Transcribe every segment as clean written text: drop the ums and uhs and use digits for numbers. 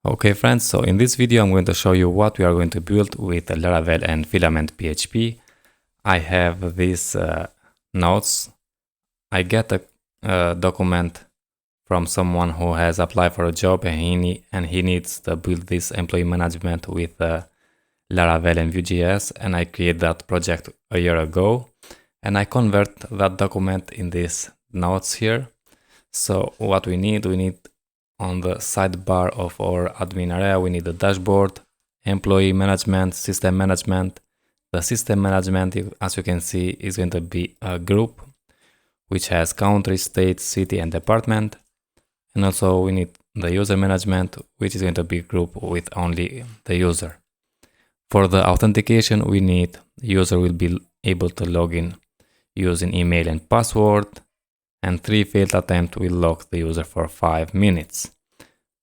Okay friends, so in this video I'm going to show you what we are going to build with Laravel and Filament PHP. I have these notes. I get a document from someone who has applied for a job and he needs to build this employee management with Laravel and Vue.js, and I created that project a year ago and I convert that document in these notes here. So what we need on the sidebar of our admin area, we need the dashboard, employee management, system management. The system management, as you can see, is going to be a group which has country, state, city, and department. And also we need the user management, which is going to be a group with only the user. For the authentication, we need user will be able to log in using email and password, and 3 failed attempts will lock the user for 5 minutes.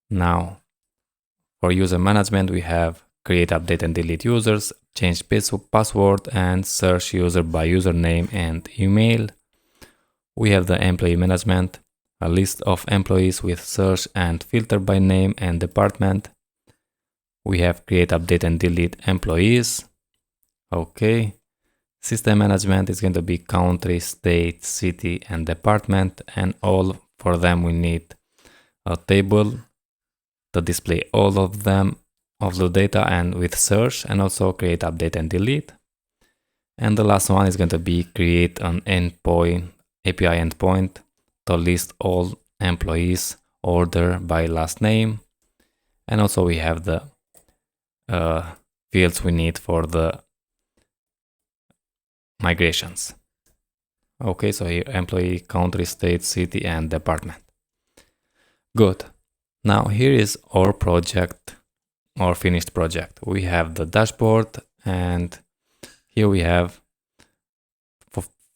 Now, for user management, we have create, update, and delete users, change password, and search user by username and email. We have the employee management, a list of employees with search and filter by name and department. We have create, update, and delete employees. Okay. System management is going to be country, state, city, and department, and all for them we need a table to display all of them, of the data, and with search, and also create, update, and delete. And the last one is going to be create an endpoint, API endpoint, to list all employees order by last name. And also we have the fields we need for the migrations. Okay, so here employee, country, state, city, and department. Good. Now here is our project, our finished project. We have the dashboard, and here we have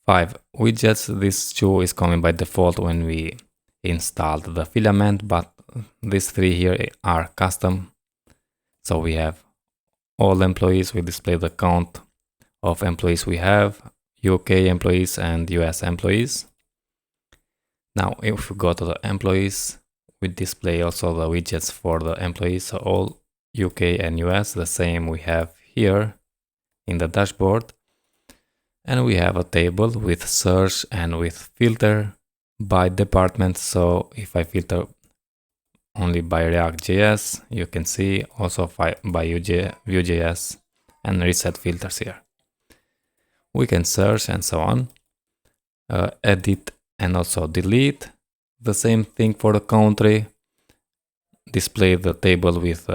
5 widgets. This 2 is coming by default when we installed the filament, but these 3 here are custom. So we have all employees. We display the count of employees we have, UK employees and US employees. Now, if we go to the employees, we display also the widgets for the employees. So all UK and US, the same we have here in the dashboard. And we have a table with search and with filter by department. So if I filter only by React.js, you can see also by Vue.js and reset filters here. We can search and so on, edit and also delete. The same thing for the country. Display the table with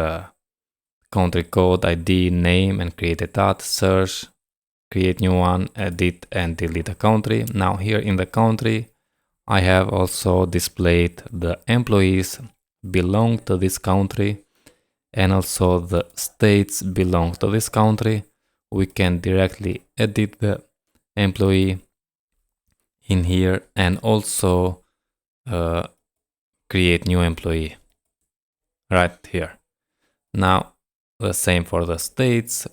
country code, ID, name, and create a dot, search, create new one, edit and delete a country. Now here in the country, I have also displayed the employees belong to this country, and also the states belong to this country. We can directly edit the employee in here and also create new employee right here. Now the same for the states.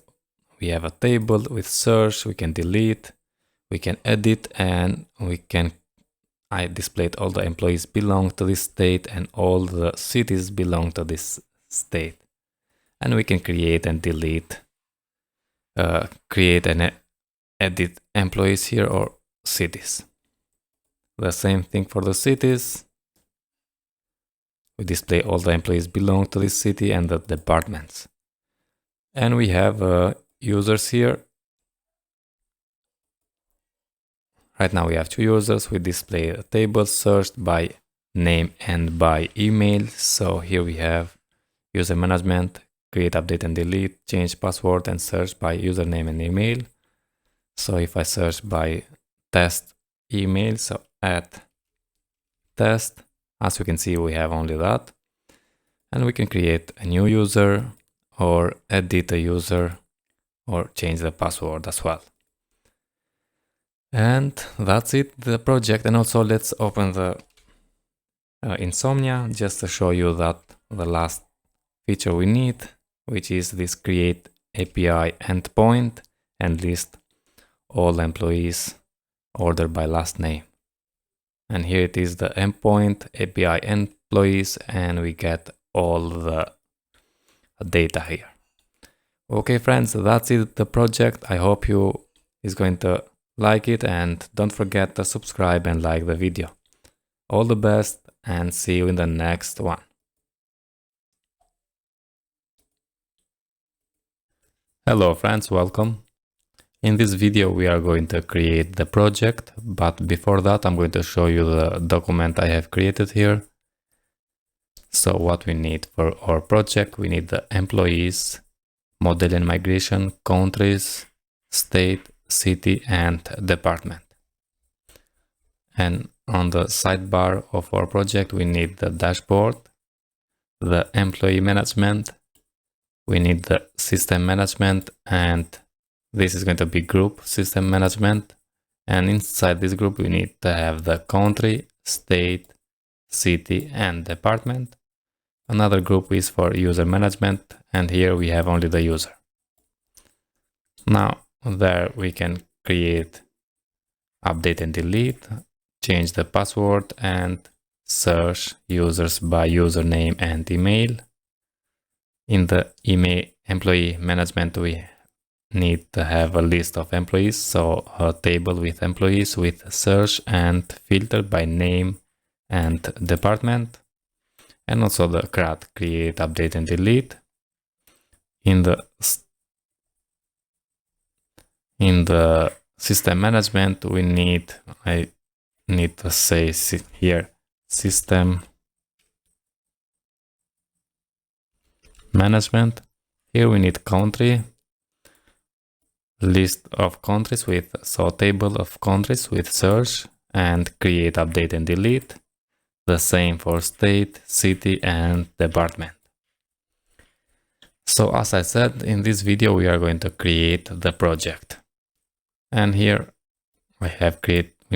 We have a table with search, we can delete, we can edit, and I displayed all the employees belong to this state and all the cities belong to this state. And we can create and delete, create and edit employees here or cities. The same thing for the cities. We display all the employees belong to this city and the departments. And we have users here. Right now we have 2 users. We display a table searched by name and by email. So here we have user management, create, update, and delete, change password, and search by username and email. So if I search by test email, so add test, as you can see, we have only that. And we can create a new user or edit a user or change the password as well. And that's it, the project. And also let's open the Insomnia just to show you that the last feature we need, which is this create API endpoint and list all employees order by last name. And here it is, the endpoint API employees, and we get all the data here. Okay friends, that's it, the project. I hope you is going to like it, and don't forget to subscribe and like the video. All the best and see you in the next one. Hello friends, welcome. In this video we are going to create the project, but before that I'm going to show you the document I have created here. So what we need for our project, we need the employees, model and migration, countries, state, city and department. And on the sidebar of our project we need the dashboard, the employee management, we need the system management, and this is going to be group system management. And inside this group we need to have the country, state, city and department. Another group is for user management, and here we have only the user. Now there we can create, update and delete, change the password and search users by username and email. In the email employee management we need to have a list of employees, so a table with employees with search and filter by name and department. And also the CRUD, create, update and delete. In the system management we need, I need to say here, system management. Here we need country, list of countries with, so table of countries with search and create, update and delete. The same for state, city and department. So as I said, in this video we are going to create the project. And here we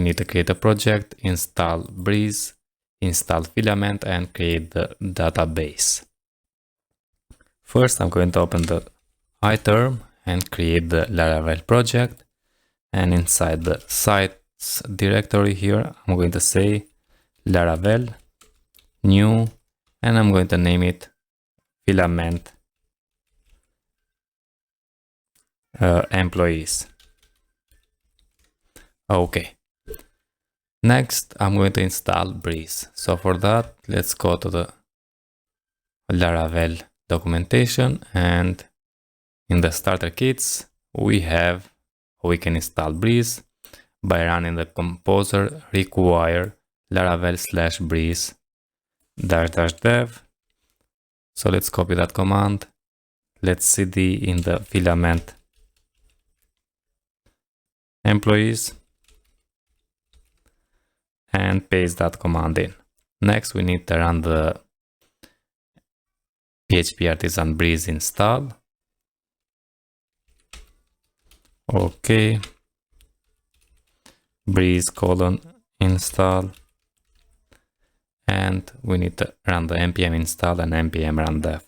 need to create a project, install Breeze, install Filament and create the database. First I'm going to open the iTerm and create the Laravel project, and inside the sites directory here I'm going to say Laravel new, and I'm going to name it Filament employees. Okay, next I'm going to install Breeze. So for that let's go to the Laravel documentation, and in the starter kits we can install Breeze by running the composer require laravel/breeze --dev. So let's copy that command. Let's cd in the filament employees and paste that command in. Next we need to run the PHP artisan breeze install. Okay, breeze : install, and we need to run the npm install and npm run dev.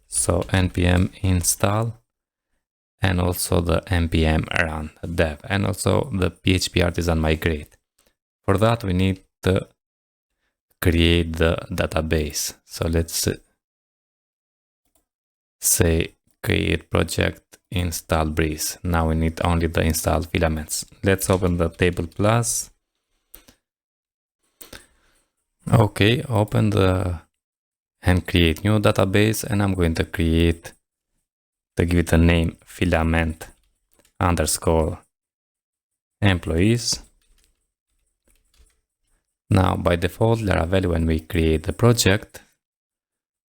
So npm install and also the npm run dev, and also the PHP artisan migrate. For that we need to create the database. So let's say create project, install Breeze. Now we need only the install filaments. Let's open the table plus. Okay, open the and create new database, and I'm going to give it a name filament _ employees. Now by default Laravel, when we create the project,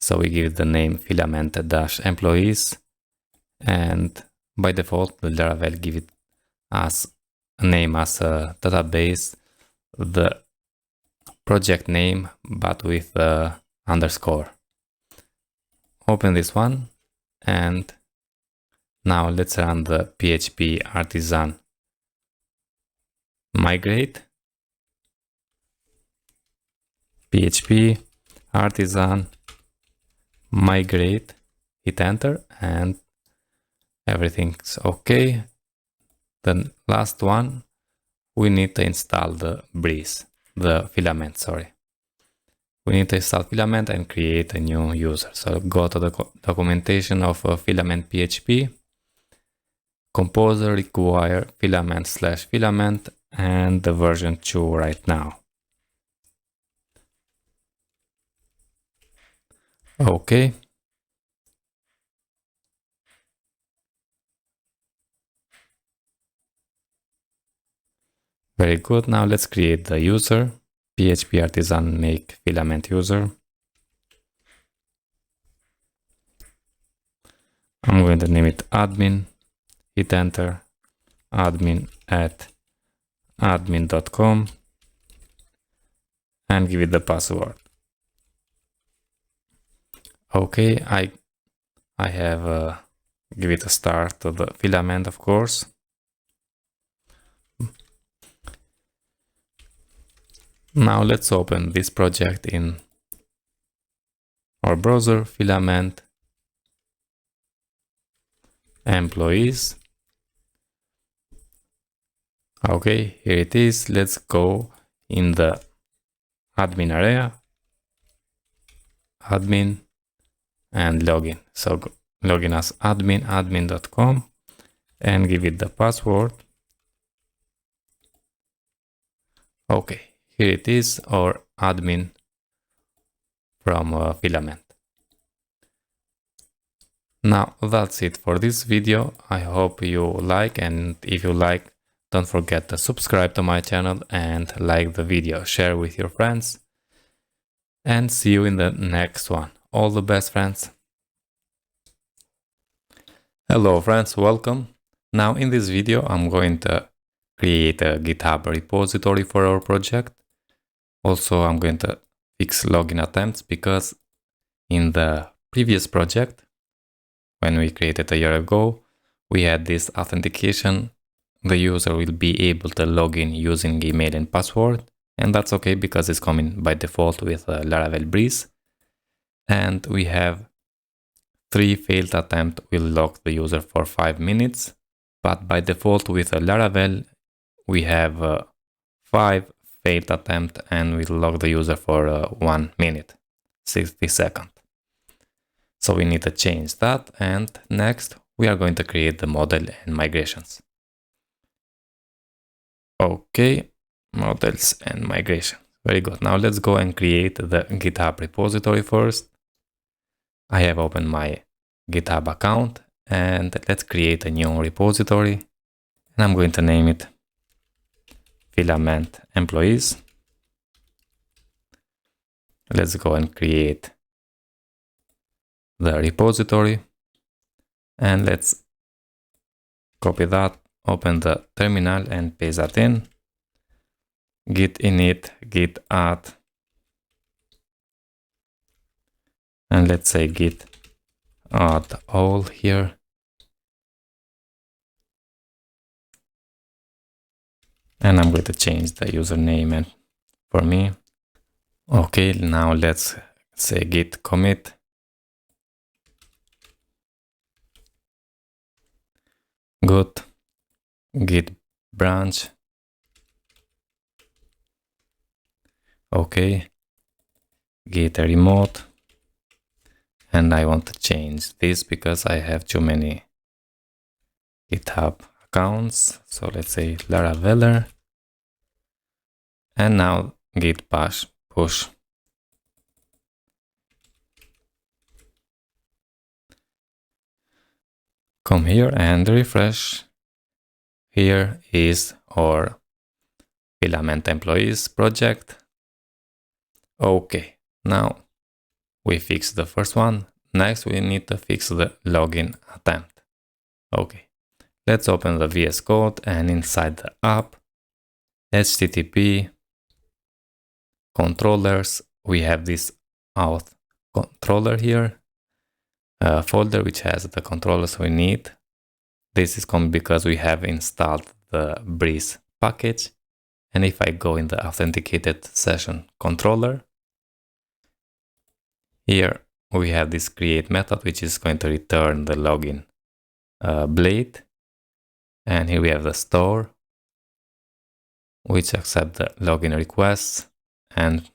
so we give it the name filament -employees, and by default the Laravel give it as a name as a database, the project name but with the underscore. Open this one, and now let's run the PHP artisan migrate, PHP artisan migrate, hit enter, and everything's okay. The last one, we need to install the Breeze, the filament, sorry. we need to install Filament and create a new user. So go to the documentation of Filament PHP. Composer require filament/filament and the version 2 right now. Okay. Very good. Now let's create the user. PHP artisan make filament user. I'm going to name it admin. Hit enter. admin@admin.com and give it the password. Okay, I have give it a start to the filament, of course. Now let's open this project in our browser, Filament, employees. Okay, here it is. Let's go in the admin area, admin, and login. So login as admin.com and give it the password. Okay, here it is, our admin from Filament. Now that's it for this video. I hope you like, and if you like, don't forget to subscribe to my channel and like the video, share with your friends, and see you in the next one. All the best, friends. Hello friends, welcome. Now in this video I'm going to create a GitHub repository for our project. Also I'm going to fix login attempts because in the previous project, when we created a year ago, we had this authentication. The user will be able to log in using email and password, and that's okay because it's coming by default with Laravel Breeze. And we have 3 failed attempts will lock the user for 5 minutes, but by default with Laravel we have 5 failed attempts and will lock the user for 1 minute, 60 seconds. So we need to change that, and next we are going to create the model and migrations. Okay, models and migration. Very good. Now let's go and create the GitHub repository first. I have opened my GitHub account and let's create a new repository, and I'm going to name it Filament Employees. Let's go and create the repository and let's copy that, open the terminal and paste that in. Git init, git add, and let's say git add all here. And I'm going to change the username and for me. Okay, now let's say git commit. Good. Git branch. Okay. Git remote. And I want to change this because I have too many GitHub accounts. So let's say Laraveler. And now git push. Come here and refresh. Here is our Filament Employees project. Okay, now we fixed the first one. Next, we need to fix the login attempt. Okay, let's open the VS Code and inside the app, HTTP, controllers, we have this auth controller here, a folder which has the controllers we need. This is coming because we have installed the Breeze package. And if I go in the authenticated session controller, here we have this create method, which is going to return the login blade. And here we have the store, which accepts the login requests and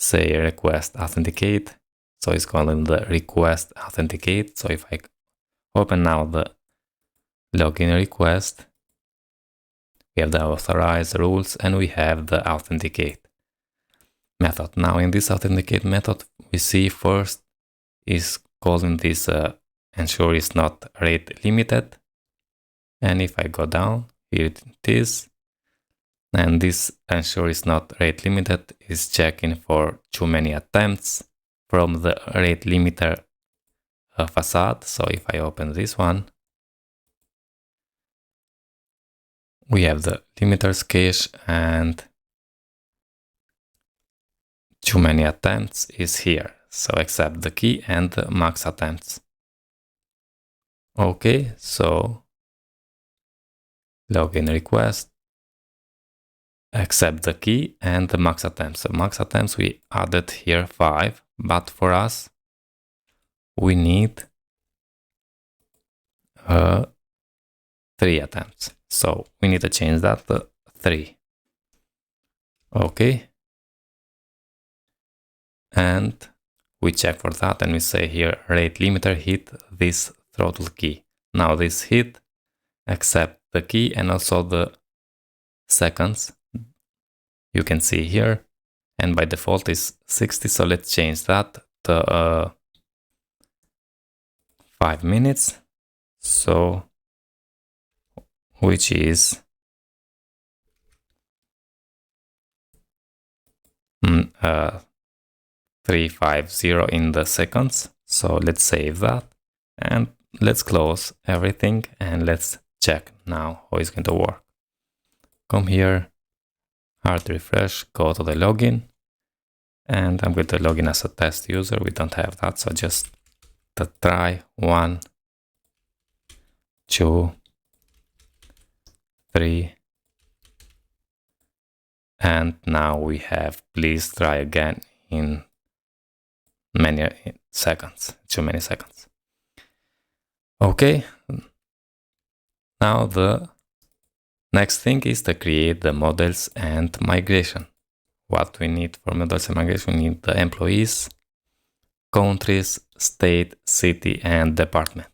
say request authenticate. So it's calling the request authenticate. So if I open now the login request, we have the authorize rules and we have the authenticate method. Now in this authenticate method, we see first is calling this ensure is not rate limited. And if I go down, here it is. And this ensure is not rate limited is checking for too many attempts from the rate limiter facade. So if I open this one, we have the limiters cache and too many attempts is here. So accept the key and the max attempts. Okay, so login request, accept the key and the max attempts. So max attempts we added here 5, but for us we need 3 attempts. So we need to change that to 3. Okay. And we check for that and we say here rate limiter hit this throttle key. Now this hit accept the key and also the seconds you can see here, and by default is 60. So let's change that to 5 minutes. So which is 350 in the seconds. So let's save that and let's close everything and let's check now how it's going to work. Come here, hard refresh, go to the login, and I'm going to log in as a test user. We don't have that, so just to try 1, 2, 3, and now we have please try again in many seconds, too many seconds. Okay, now the next thing is to create the models and migration. What we need for models and migration, we need the employees, countries, state, city, and department.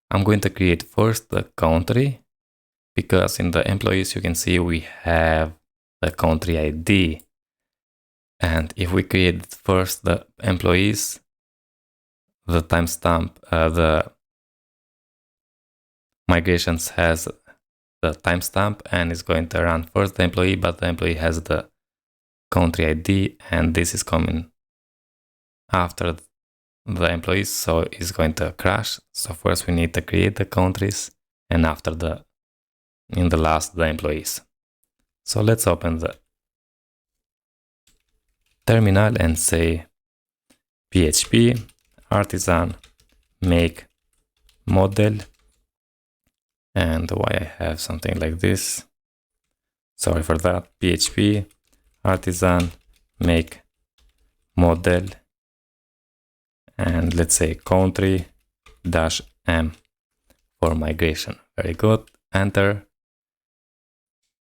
I'm going to create first the country because in the employees you can see we have the country ID. And if we create first the employees, the timestamp, the migrations has the timestamp and is going to run first the employee, but the employee has the country ID and this is coming after the employees, so it's going to crash. So first we need to create the countries and after in the last the employees. So let's open the terminal and say PHP artisan make model, and why I have something like this, sorry for that, PHP artisan make model, and let's say country -m for migration. Very good, enter.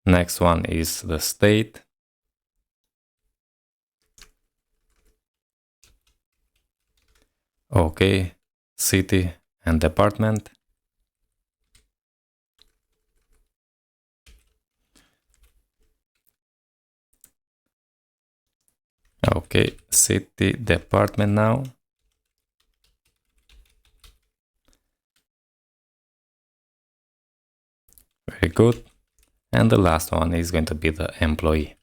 Next one is the state. Okay, city and department. Okay, city, department now. Very good. And the last one is going to be the employee.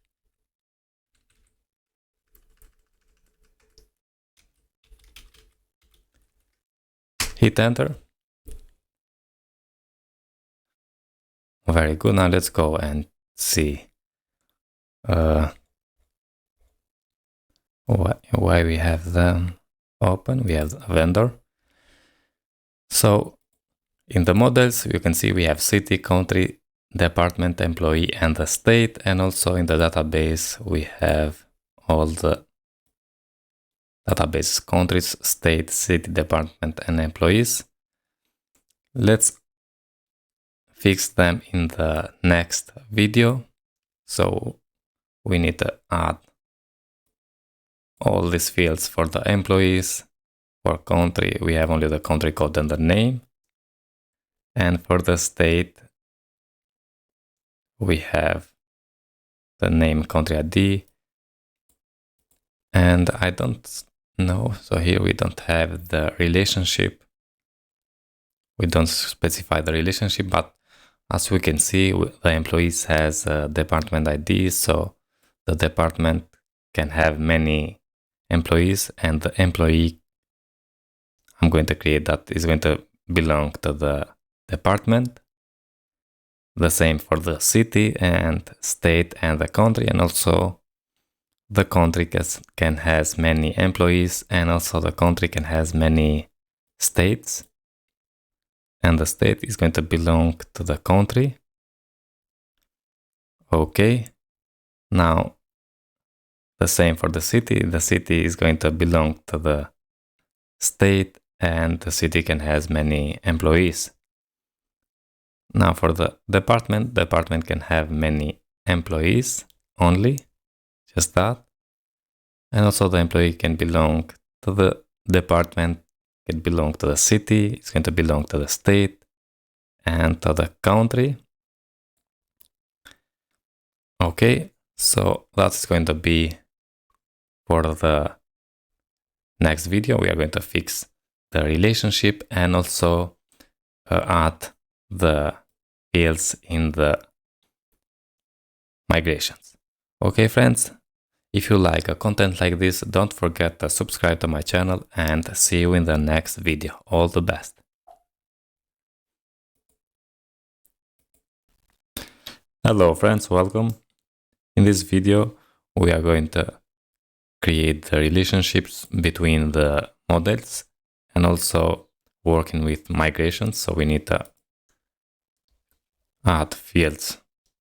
Hit enter. Very good. Now let's go and see why we have them open. We have a vendor. So in the models, you can see we have city, country, department, employee, and the state. And also in the database, we have all the database countries, state, city, department, and employees. Let's fix them in the next video. So we need to add all these fields for the employees. For country, we have only the country code and the name. And for the state, we have the name, country ID. And I don't know, so here we don't have the relationship. We don't specify the relationship, but as we can see, the employees has a department ID, so the department can have many employees, and the employee I'm going to create that is going to belong to the department. The same for the city and state and the country, and also the country can has many employees, and also the country can has many states, and the state is going to belong to the country. Okay, now the same for the city is going to belong to the state, and the city can has many employees. Now for the department can have many employees only, just that. And also the employee can belong to the department, can belong to the city, it's going to belong to the state and to the country. Okay, so that's going to be for the next video. We are going to fix the relationship and also add the fields in the migrations. Okay, friends, if you like a content like this, don't forget to subscribe to my channel, and see you in the next video. All the best. Hello friends, welcome. In this video, we are going to create the relationships between the models and also working with migrations. So we need to add fields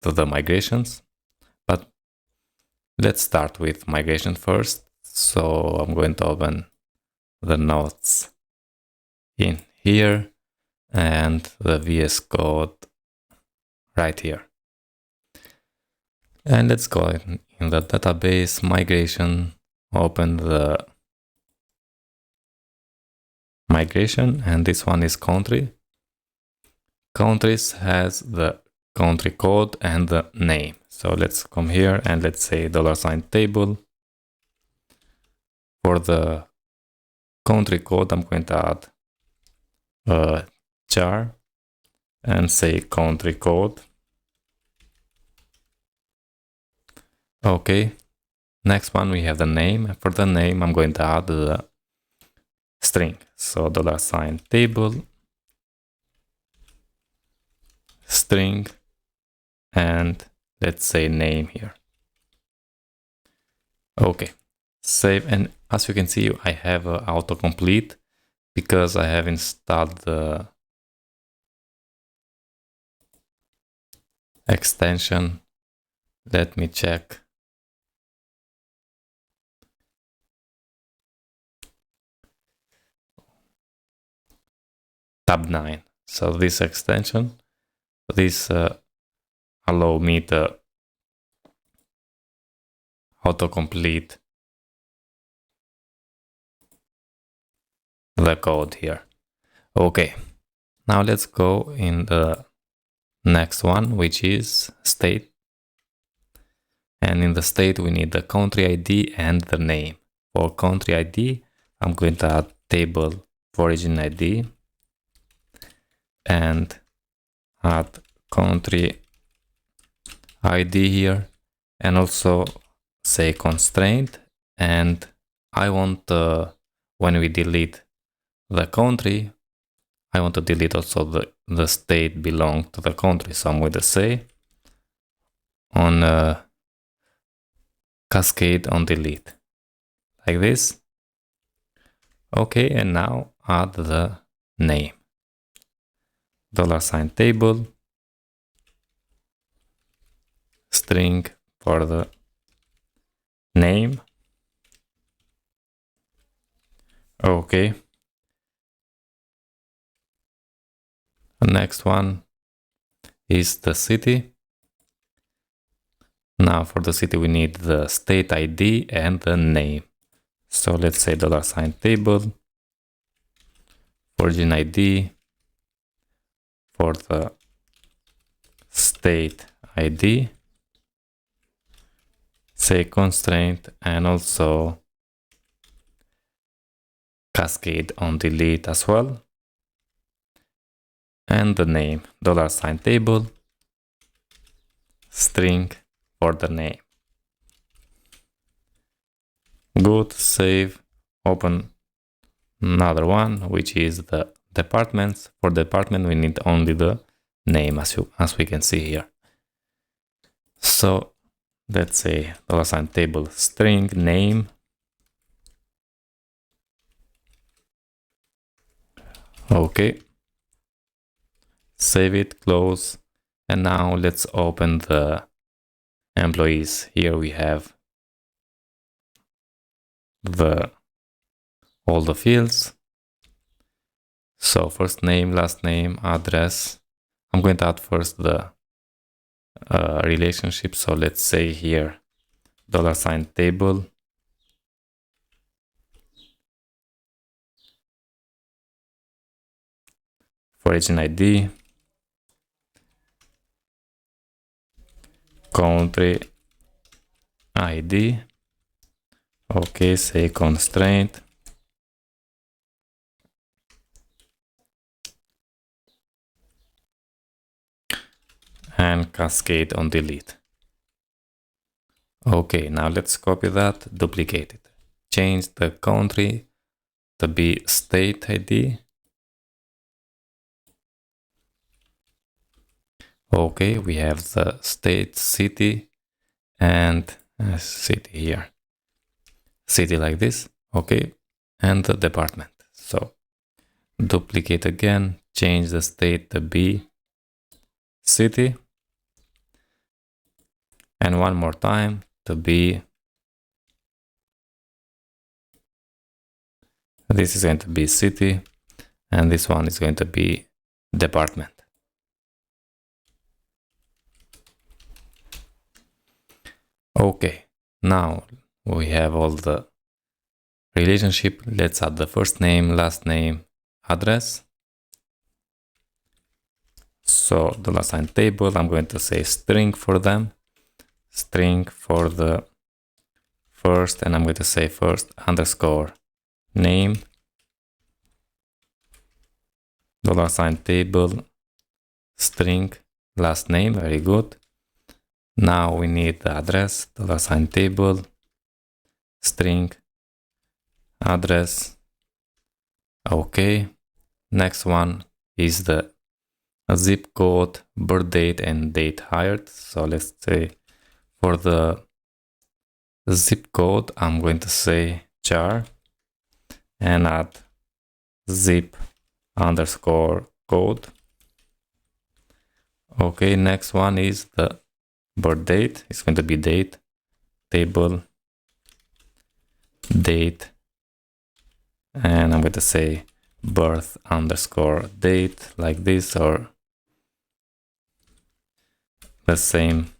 to the migrations, but let's start with migration first. So I'm going to open the nodes in here and the VS Code right here. And let's go in the database migration, open the migration, and this one is country. Countries has the country code and the name. So let's come here and let's say $table. For the country code, I'm going to add a char and say country code. Okay, next one we have the name. For the name, I'm going to add the string. So $table string, and let's say name here. Okay, save, and as you can see, I have autocomplete because I have installed the extension. Let me check. Tab 9. So this extension, this allow me to autocomplete the code here. Okay, now let's go in the next one, which is state. And in the state, we need the country ID and the name. For country ID, I'm going to add table origin ID and add country ID here, and also say constraint. And I want when we delete the country, I want to delete also the state belong to the country. So I'm going to say on cascade on delete, like this. Okay, and now add the name. $table string for the name. Okay. The next one is the city. Now for the city, we need the state ID and the name. So let's say $table origin ID for the state ID, say constraint, and also cascade on delete as well. And the name, $table string for the name. Good, save, open another one, which is the departments. For department, we need only the name, as we can see here. So let's say $table string name. Okay. Save it, close. And now let's open the employees. Here we have all the fields. So first name, last name, address. I'm going to add first the relationship. So let's say here $table origin ID, country ID. Okay, say constraint. And cascade on delete. Okay, now let's copy that, duplicate it. Change the country to be state ID. Okay, we have the state, city, and city here. City like this, okay, and the department. So duplicate again, change the state to be city, and one more time to be, this is going to be city, and this one is going to be department. Okay, now we have all the relationship. Let's add the first name, last name, address. So $table, I'm going to say string for them, string for the first, and I'm going to say first underscore name, $table string last name. Very good. Now we need the address, $table string address. Okay. Next one is the zip code, birth date, and date hired. So let's say for the zip code, I'm going to say char and add zip underscore code. Okay, next one is the birth date. It's going to be date, table, date, and I'm going to say birth underscore date like this, or the same.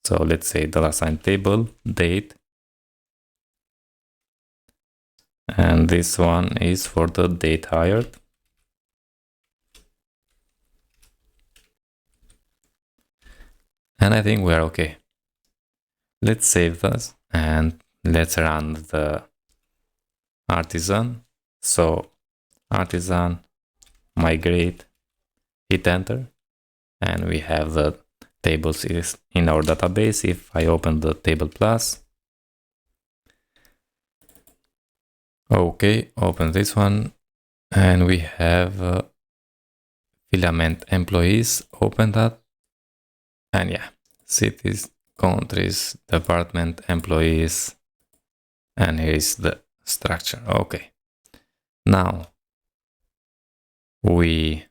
So let's say $table date, and this one is for the date hired. And I think we're okay. Let's save this and let's run the artisan. So artisan, migrate, hit enter, and we have the tables is in our database. If I open the table plus, okay, open this one, and we have filament employees. Open that, and yeah, cities, countries, department, employees, and here is the structure. Okay, now we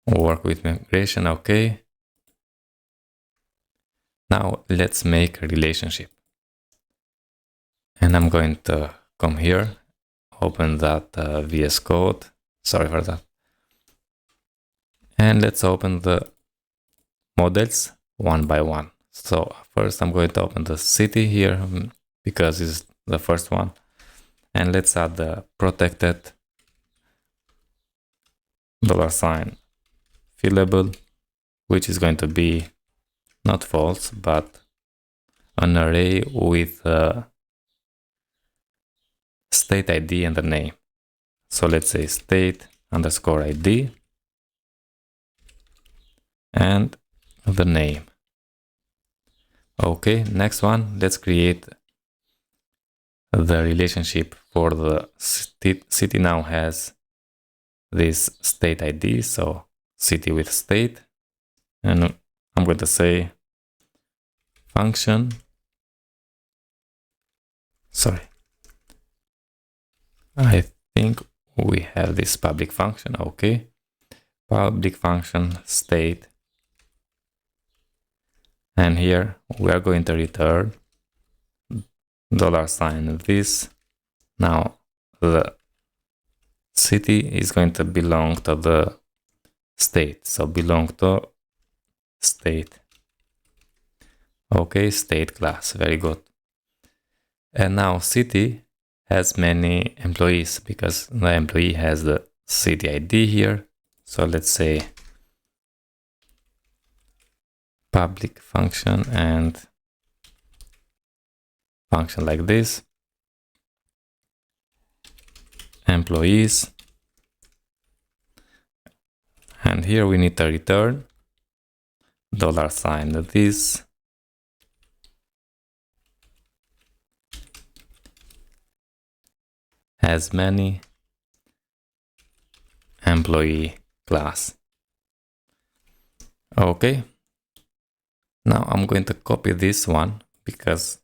work with migration. Okay, now let's make a relationship, and I'm going to come here, open that VS Code. Sorry for that. And let's open the models one by one. So first I'm going to open the city here, because it's the first one. And let's add the protected $sign fillable, which is going to be not false, but an array with state ID and the name. So let's say state underscore ID and the name. Okay, next one, let's create the relationship for the city. Now has this state ID, so city with state, and I'm going to say function. Sorry, I think we have this public function. Okay, public function state, and here we are going to return $sign this. Now the city is going to belong to the state, so belong to state. Okay, state class, very good. And now city has many employees because the employee has the city ID here. So let's say public function and function like this, employees, and here we need to return $sign this has many employee class. Okay, now I'm going to copy this one because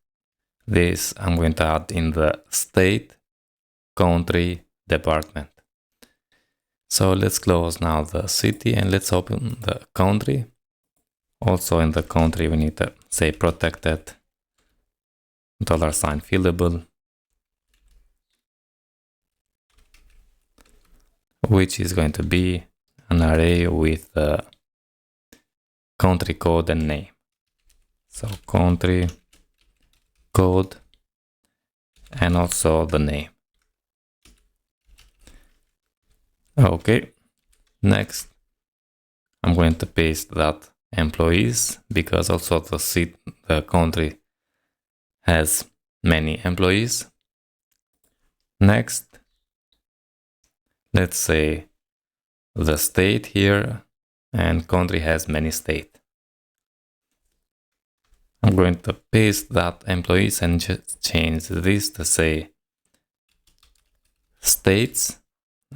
this I'm going to add in the state, country, department. So let's close now the city and let's open the country. Also in the country we need to say protected $sign fillable, which is going to be an array with the country code and name. So country code and also the name. Okay, next I'm going to paste that employees because also the country has many employees. Next, let's say the state here and country has many state. I'm going to paste that employees and just change this to say states.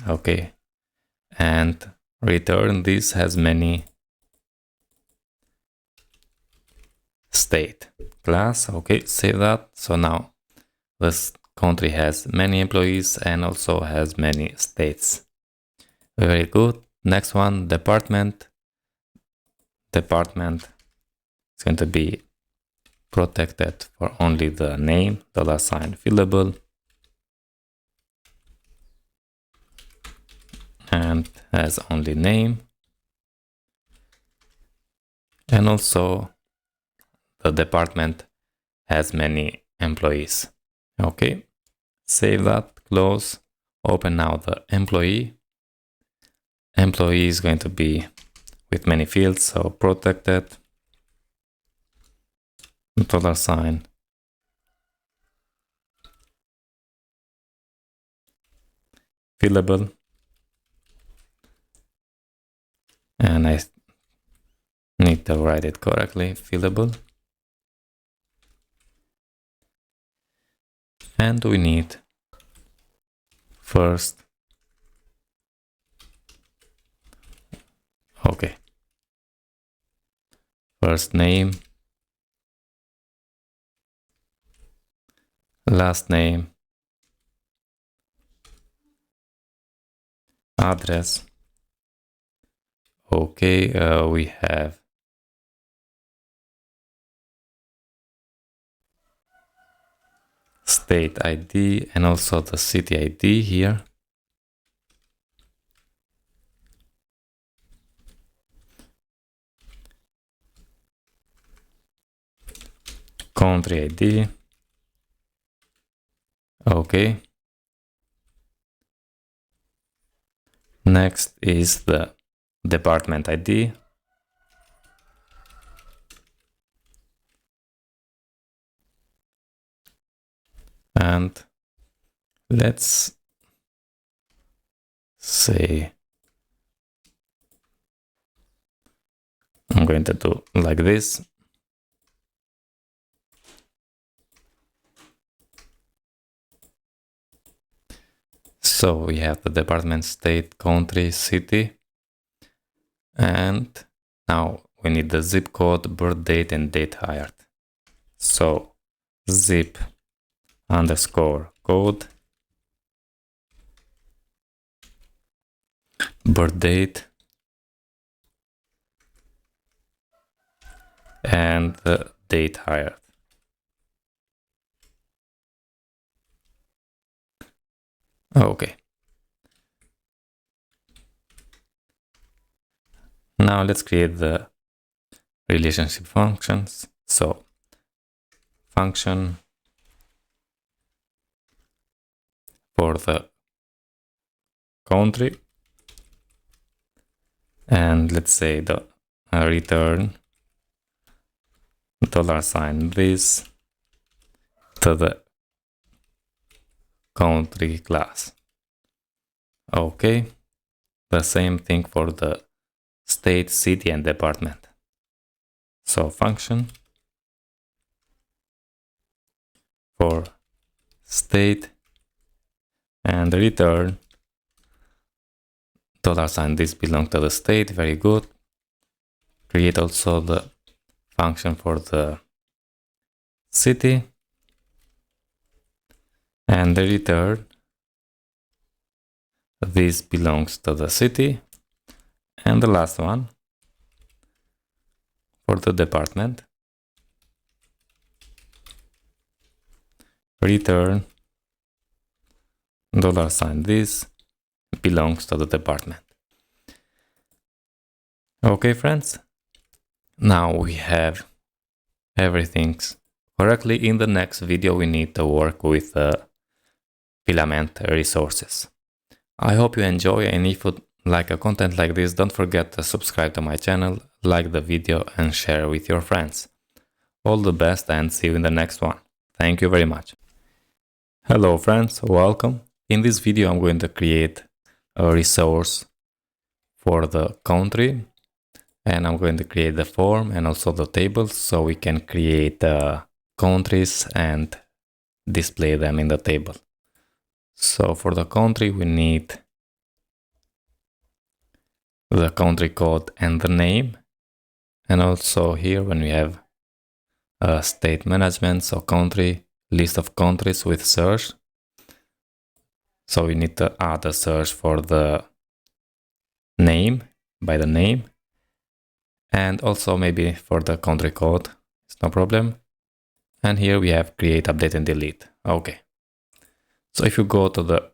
Okay, and return this has many state class. Okay, save that. So now this country has many employees and also has many states. Very good. Next one, department. Department is going to be protected for only the name, $sign fillable, and has only name. And also the department has many employees. Okay, save that, close, open now the employee. Employee is going to be with many fields, so protected, $sign fillable, and I need to write it correctly, fillable. And we need first, okay, first name, last name, address. Okay, we have state ID and also the city ID here. Country ID Okay. Next is the department ID. And let's say I'm going to do like this. So we have the department, state, country, city. And now we need the zip code, birth date, and date hired. So zip underscore code, birth date, and the date hired. Okay. Now let's create the relationship functions. So function for the country, and let's say the return $sign this to the country class. Okay, the same thing for the state, city, and department. So function for state and return $sign this belongs to the state. Very good. Create also the function for the city and the return this belongs to the city. And the last one for the department, return $sign this belongs to the department. Okay, friends, now we have everything correctly. In the next video, we need to work with Filament resources. I hope you enjoy, and if you like a content like this, don't forget to subscribe to my channel, like the video, and share with your friends. All the best, and see you in the next one. Thank you very much. Hello friends, welcome. In this video I'm going to create a resource for the country, and I'm going to create the form and also the tables so we can create countries and display them in the table. So for the country we need the country code and the name, and also here when we have state management, so country, list of countries with search. So we need to add a search for the name, by the name, and also maybe for the country code, it's no problem. And here we have create, update, and delete. Okay. So if you go to the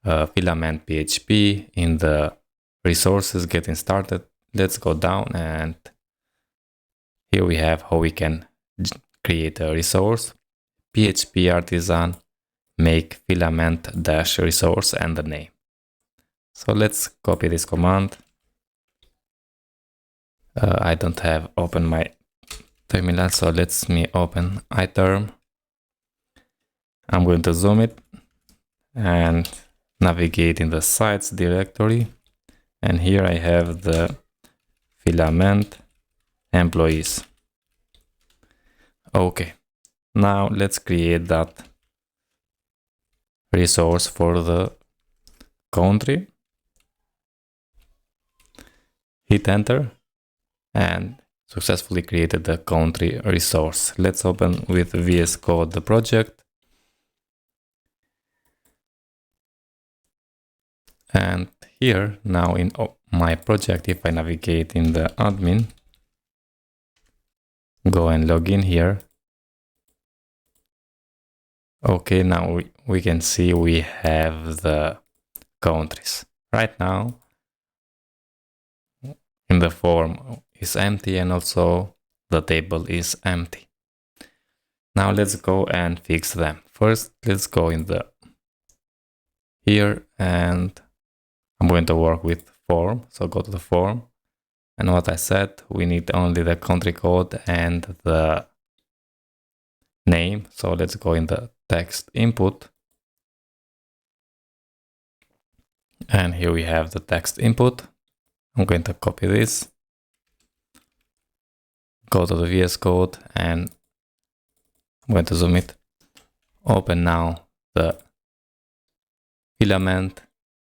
Filament PHP in the resources, getting started, let's go down, and here we have how we can create a resource. PHP artisan make filament dash resource and the name. So let's copy this command. I don't have open my terminal, so let's me open iTerm. I'm going to zoom it and navigate in the sites directory, and here I have the filament employees. Okay, now let's create that resource for the country. Hit enter and successfully created the country resource. Let's open with VS Code the project. And here now in my project, if I navigate in the admin, go and log in here. Okay, now we can see we have the countries. Right now in the form is empty, and also the table is empty. Now let's go and fix them. First, let's go in the here, and I'm going to work with form. So go to the form, and what I said, we need only the country code and the name. So let's go in the text input, and here we have the text input. I'm going to copy this, go to the VS Code, and I'm going to zoom it. Open now the filament,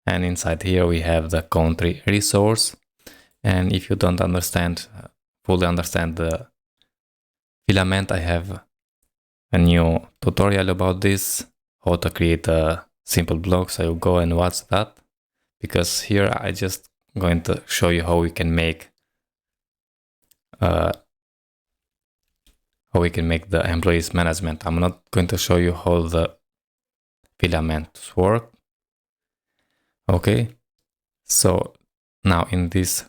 and inside here we have the country resource. And if you don't fully understand the filament, I have a new tutorial about this, how to create a simple block. So you go and watch that, because here I just going to show you how we can make the employees management. I'm not going to show you how the filaments work. Okay, so now in this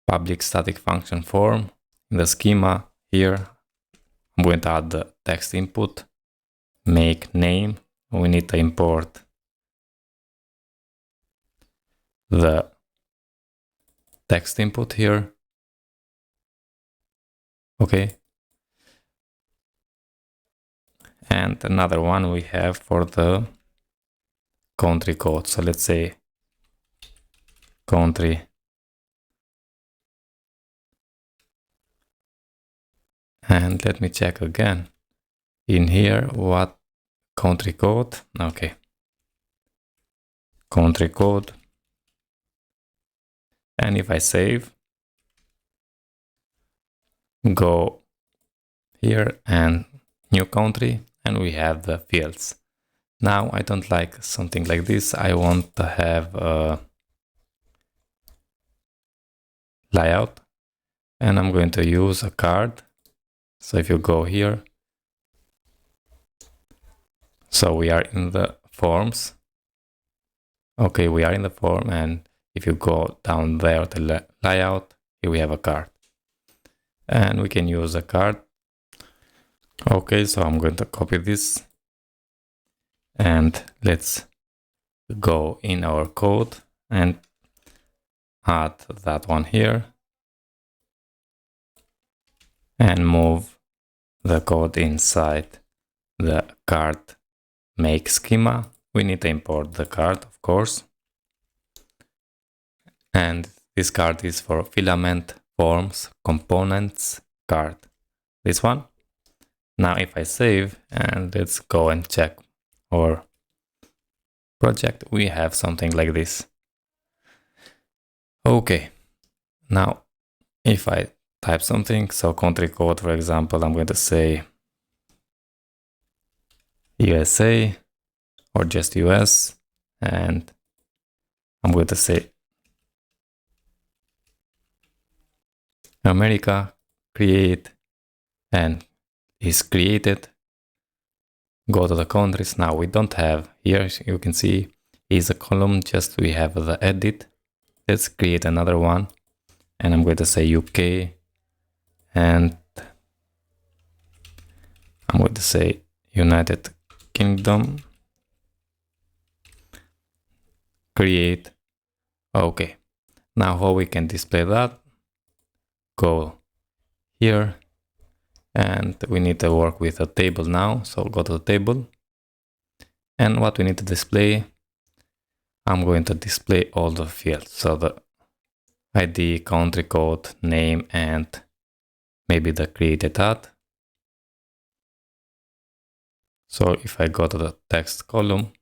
public static function form, in the schema here, I'm going to add the text input, make name. We need to import the text input here. Okay. And another one we have for the country code. So let's say country and let me check again in here what country code. Okay, country code, and if I save, go here and new country, and we have the fields. Now I don't like something like this. I want to have a layout, and I'm going to use a card. So if you go here, so we are in the forms. Okay, we are in the form, and if you go down there to the layout, here we have a card, and we can use a card. Okay, so I'm going to copy this, and let's go in our code and add that one here and move the code inside the card make schema. We need to import the card, of course, and this card is for filament forms components card, this one. Now if I save, and let's go and check our project, we have something like this. Okay, now if I type something, so country code, for example, I'm going to say USA or just US, and I'm going to say America create, and is created. Go to the countries. Now we don't have here, you can see is a column, just we have the edit. Let's create another one, and I'm going to say UK, and I'm going to say United Kingdom create. Okay, now how we can display that? Go here, and we need to work with a table now. So go to the table, and what we need to display, I'm going to display all the fields. So the ID, country code, name, and maybe the created ad. So if I go to the text column,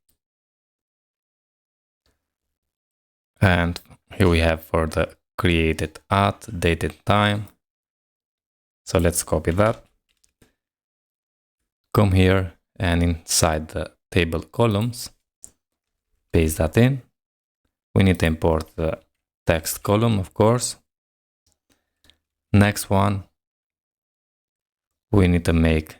and here we have for the created ad, dated time. So let's copy that. Come here, and inside the table columns, paste that in. We need to import the text column, of course. Next one, we need to make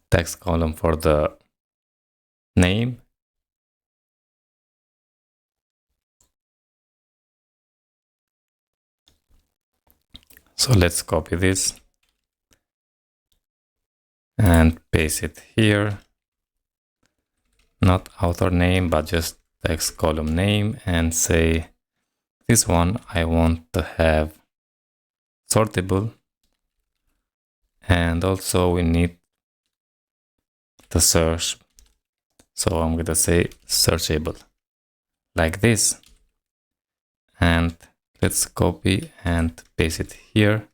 text column for the name. So let's copy this and paste it here. Not author name, but just text column name, and say this one I want to have sortable. And also we need the search. So I'm going to say searchable like this. And let's copy and paste it here.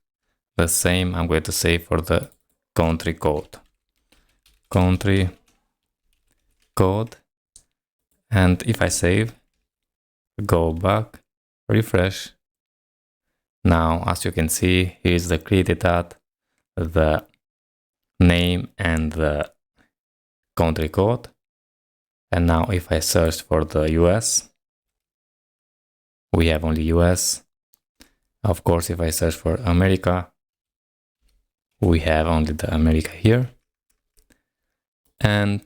The same I'm going to say for the country code. Country code. And if I save, go back, refresh. Now, as you can see, here's the created ad, the name and the country code. And now if I search for the US, we have only US. Of course, if I search for America, we have only the America here. And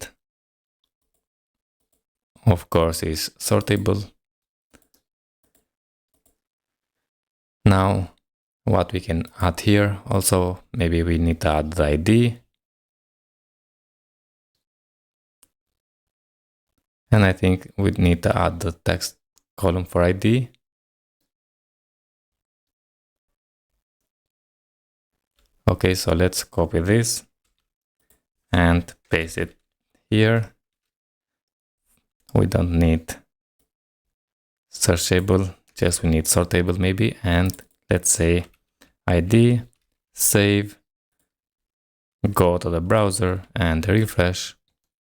of course is sortable. Now, what we can add here, also maybe we need to add the ID. And I think we need to add the text column for ID. Okay, so let's copy this and paste it here. We don't need searchable, just we need sortable maybe. And let's say ID, save, go to the browser and refresh.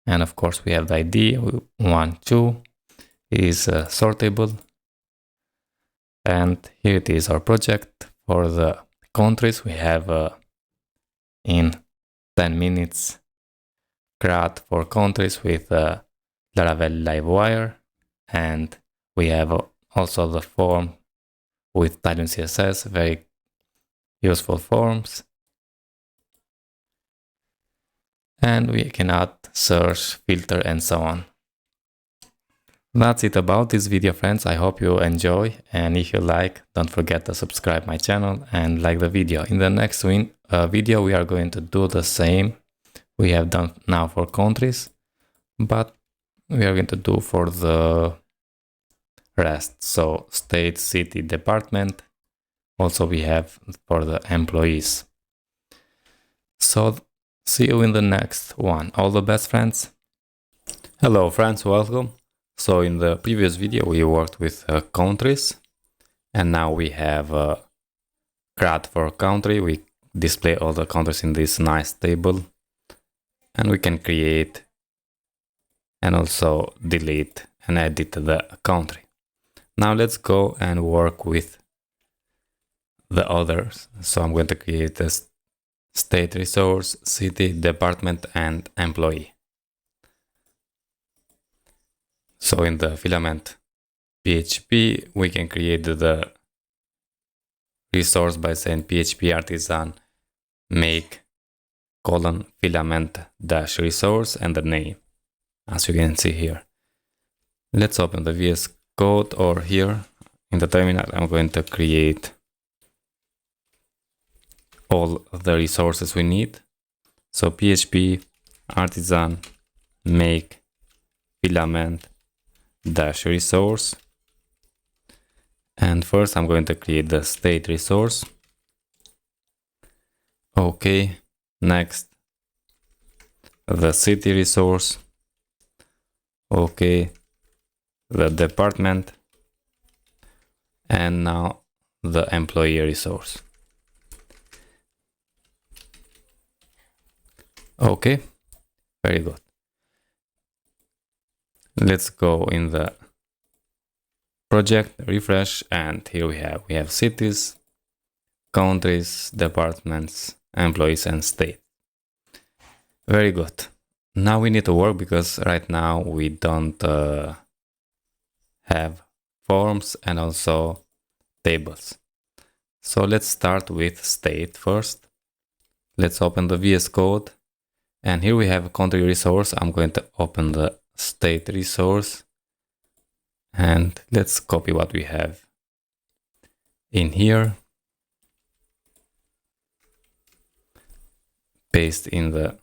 And of course we have the ID, 1, 2 is sortable. And here it is, our project. For the countries, we have in 10 minutes CRUD for countries with Laravel Livewire. And we have also the form with Tiling CSS, very useful forms. And we can add search, filter, and so on. That's it about this video, friends. I hope you enjoy, and if you like, don't forget to subscribe my channel and like the video. In the next video, we are going to do the same we have done now for countries, but we are going to do for the rest. So state, city, department. Also we have for the employees. So see you in the next one. All the best, friends. Hello, friends, welcome. So in the previous video, we worked with countries, and now we have CRUD for country. We display all the countries in this nice table, and we can create and also delete and edit the country. Now let's go and work with the others. So I'm going to create a state resource, city, department, and employee. So in the filament PHP, we can create the resource by saying PHP artisan make filament dash resource and the name, as you can see here. Let's open the VS Code, or here in the terminal, I'm going to create all the resources we need. So PHP artisan make filament dash resource, and first I'm going to create the state resource. Okay, next the city resource. Okay, the department, and now the employee resource. Okay, very good. Let's go in the project, refresh, and here we have cities, countries, departments, employees, and state. Very good. Now we need to work, because right now we don't have forms and also tables. So let's start with state first. Let's open the VS Code, and here we have a country resource. I'm going to open the state resource, and let's copy what we have in here. paste in the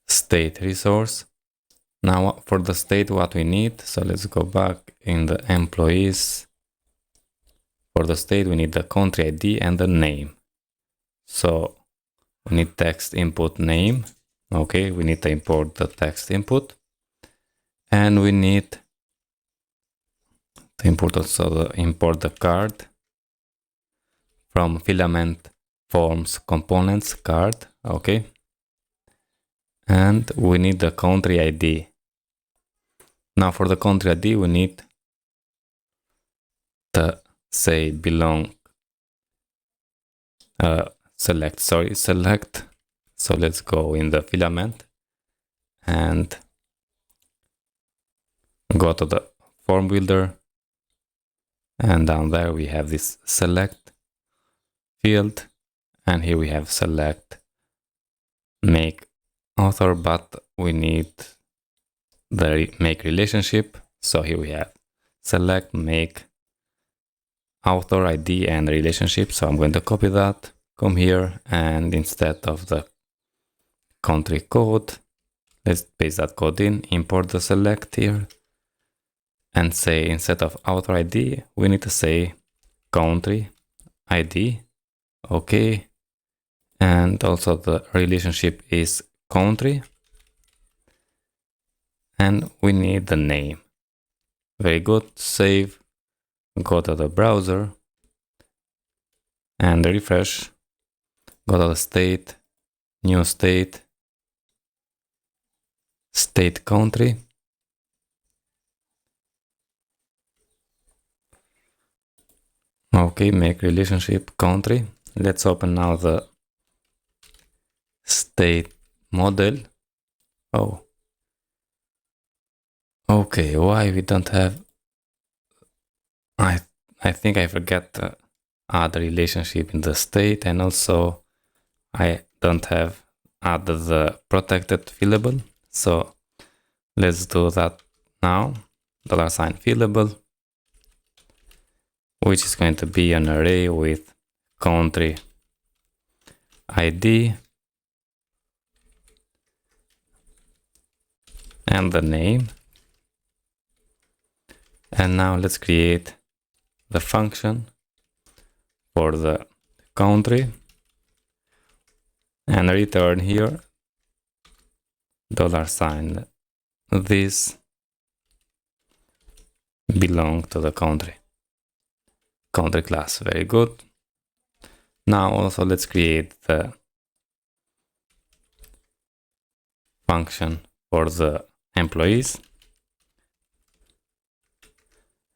state resource. Now for the state what we need, so let's go back in the employees. For the state we need the country ID and the name. So we need text input name. Okay, we need to import the text input. And we need to import the card from filament forms components card. Okay. And we need the country ID. Now for the country ID we need to say select. So let's go in the filament and go to the form builder, and down there we have this select field, and here we have select make author, but we need the make relationship. So here we have select make author ID and relationship. So I'm going to copy that, come here, and instead of the country code, let's paste that code in, import the select here, and say instead of author ID, we need to say country ID. Okay. And also the relationship is country. And we need the name. Very good. Save. Go to the browser and refresh. Go to the state, new state, state country. Okay, make relationship country. Let's open now the state model. Oh. Okay, why we don't have... I think I forgot to add the relationship in the state, and also I don't have added the protected fillable. So let's do that now. $fillable, which is going to be an array with country ID and the name. And now let's create the function for the country and return here $. Belong to the country class. Very good. Now also let's create the function for the employees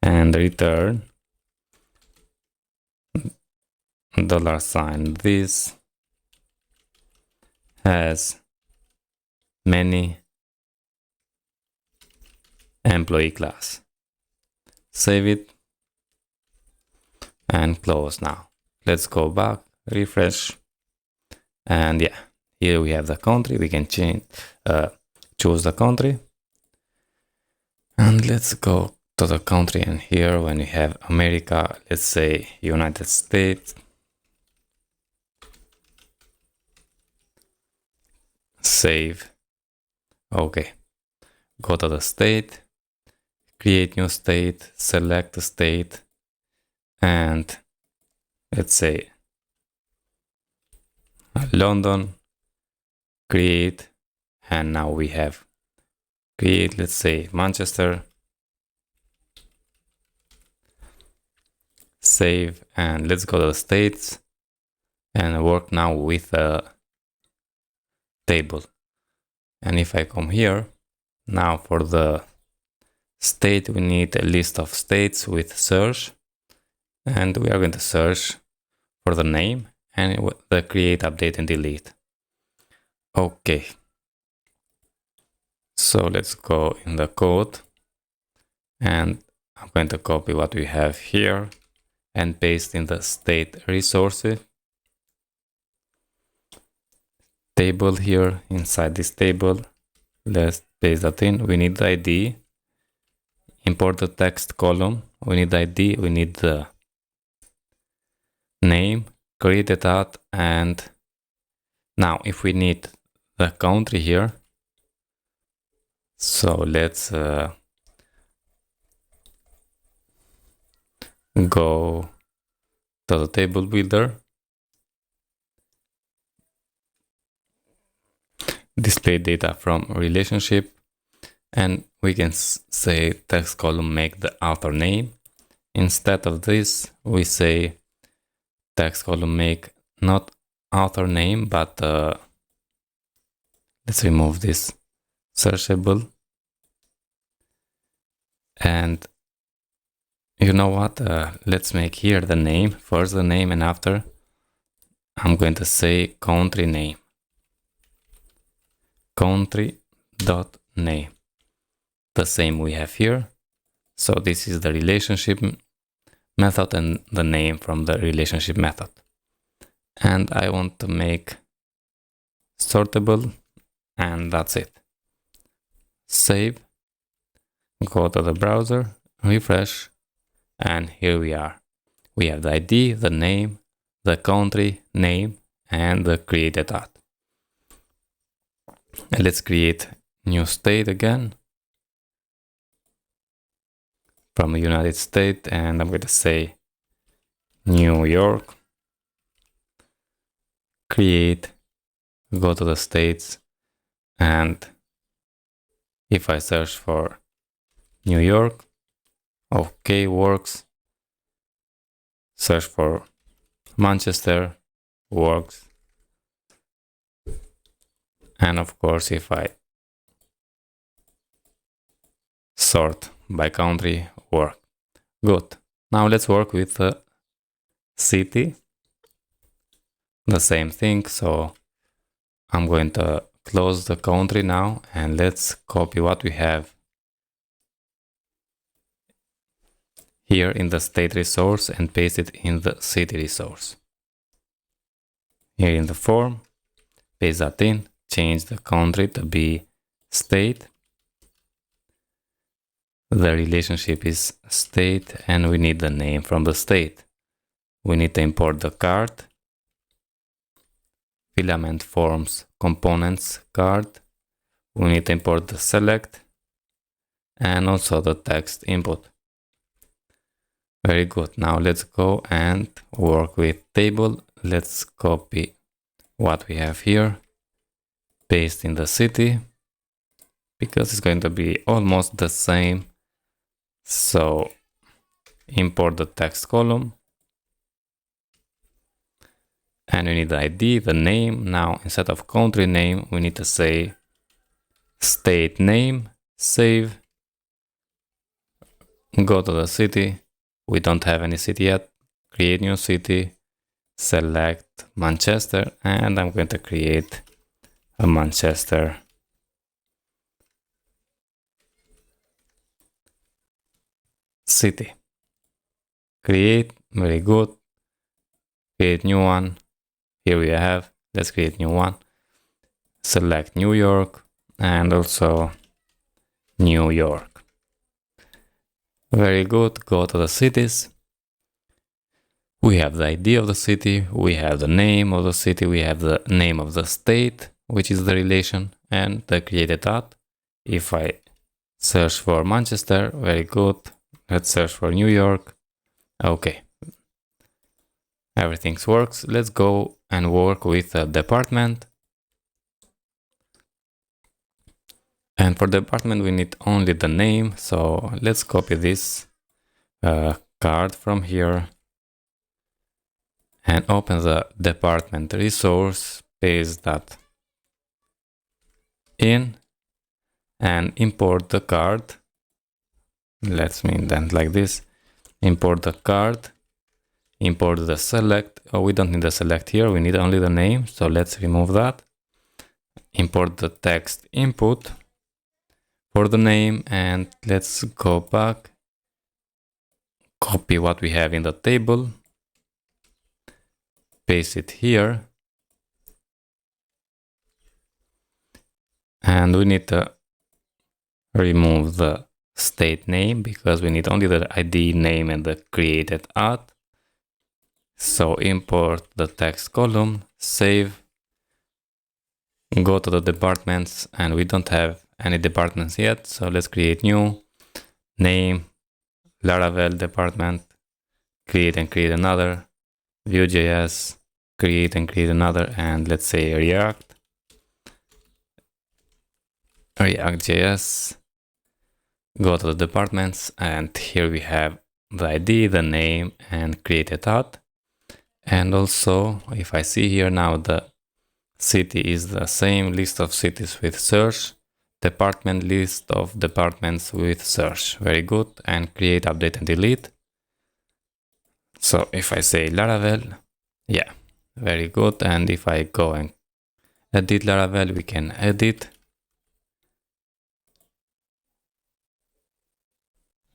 and return $. Has many employee class. Save it and close now. Let's go back, refresh, and yeah, here we have the country. We can choose the country, and let's go to the country, and here when we have America, let's say United States. Save. Okay, go to the state, create new state, select the state, and let's say London, create, and now we have create, let's say Manchester, save, and let's go to the states and work now with a table. And if I come here, now for the state, we need a list of states with search, and we are going to search for the name and the create, update, and delete. Okay. So let's go in the code, and I'm going to copy what we have here and paste in the state resources table here. Inside this table, let's paste that in. We need the ID, import the text column. We need the ID, we need the name, created at, and now if we need the country here, so let's go to the table builder, display data from relationship, and we can say text column make the author name. Instead of this, we say text column make not author name, but let's remove this searchable. And you know what? Let's make here the name, first the name, and after I'm going to say country name. Country.name. The same we have here. So this is the relationship method and the name from the relationship method. And I want to make sortable, and that's it. Save, go to the browser, refresh, and here we are. We have the ID, the name, the country name, and the created at. And let's create new state again from the United States, and I'm going to say New York. Create, go to the states, and if I search for New York, okay, works. Search for Manchester, works. And of course, if I sort by country, work. Good. Now let's work with the city. The same thing. So I'm going to close the country now, and let's copy what we have here in the state resource and paste it in the city resource. Here in the form, paste that in, change the country to be state. The relationship is state, and we need the name from the state. We need to import the card, filament forms components card. We need to import the select and also the text input. Very good. Now let's go and work with table. Let's copy what we have here, paste in the city, because it's going to be almost the same. So import the text column, and we need the ID, the name. Now instead of country name, we need to say state name, save, go to the city. We don't have any city yet. Create new city, select Manchester, and I'm going to create a Manchester city. Create, very good. Create new one. Here we have, let's create new one. Select New York and also New York. Very good. Go to the cities. We have the ID of the city, we have the name of the city, we have the name of the state, which is the relation, and the created at. If I search for Manchester, very good. Let's search for New York. Okay. Everything works. Let's go and work with a department. And for department, we need only the name. So let's copy this card from here and open the department resource, paste that in, and import the card. Let's indent like this. Import the card, import the select. Oh, we don't need the select here. We need only the name. So let's remove that. Import the text input for the name, and let's go back, copy what we have in the table, paste it here, and we need to remove the state name because we need only the ID, name, and the created at. So import the text column, save, go to the departments, and we don't have any departments yet. So let's create new, name, Laravel department, create and create another, Vue.js, create and create another, and let's say React.js, go to the departments, and here we have the ID, the name, and create a tab. And also, if I see here now, the city is the same, list of cities with search, department, list of departments with search. Very good. And create, update, and delete. So if I say Laravel, yeah, very good. And if I go and edit Laravel, we can edit.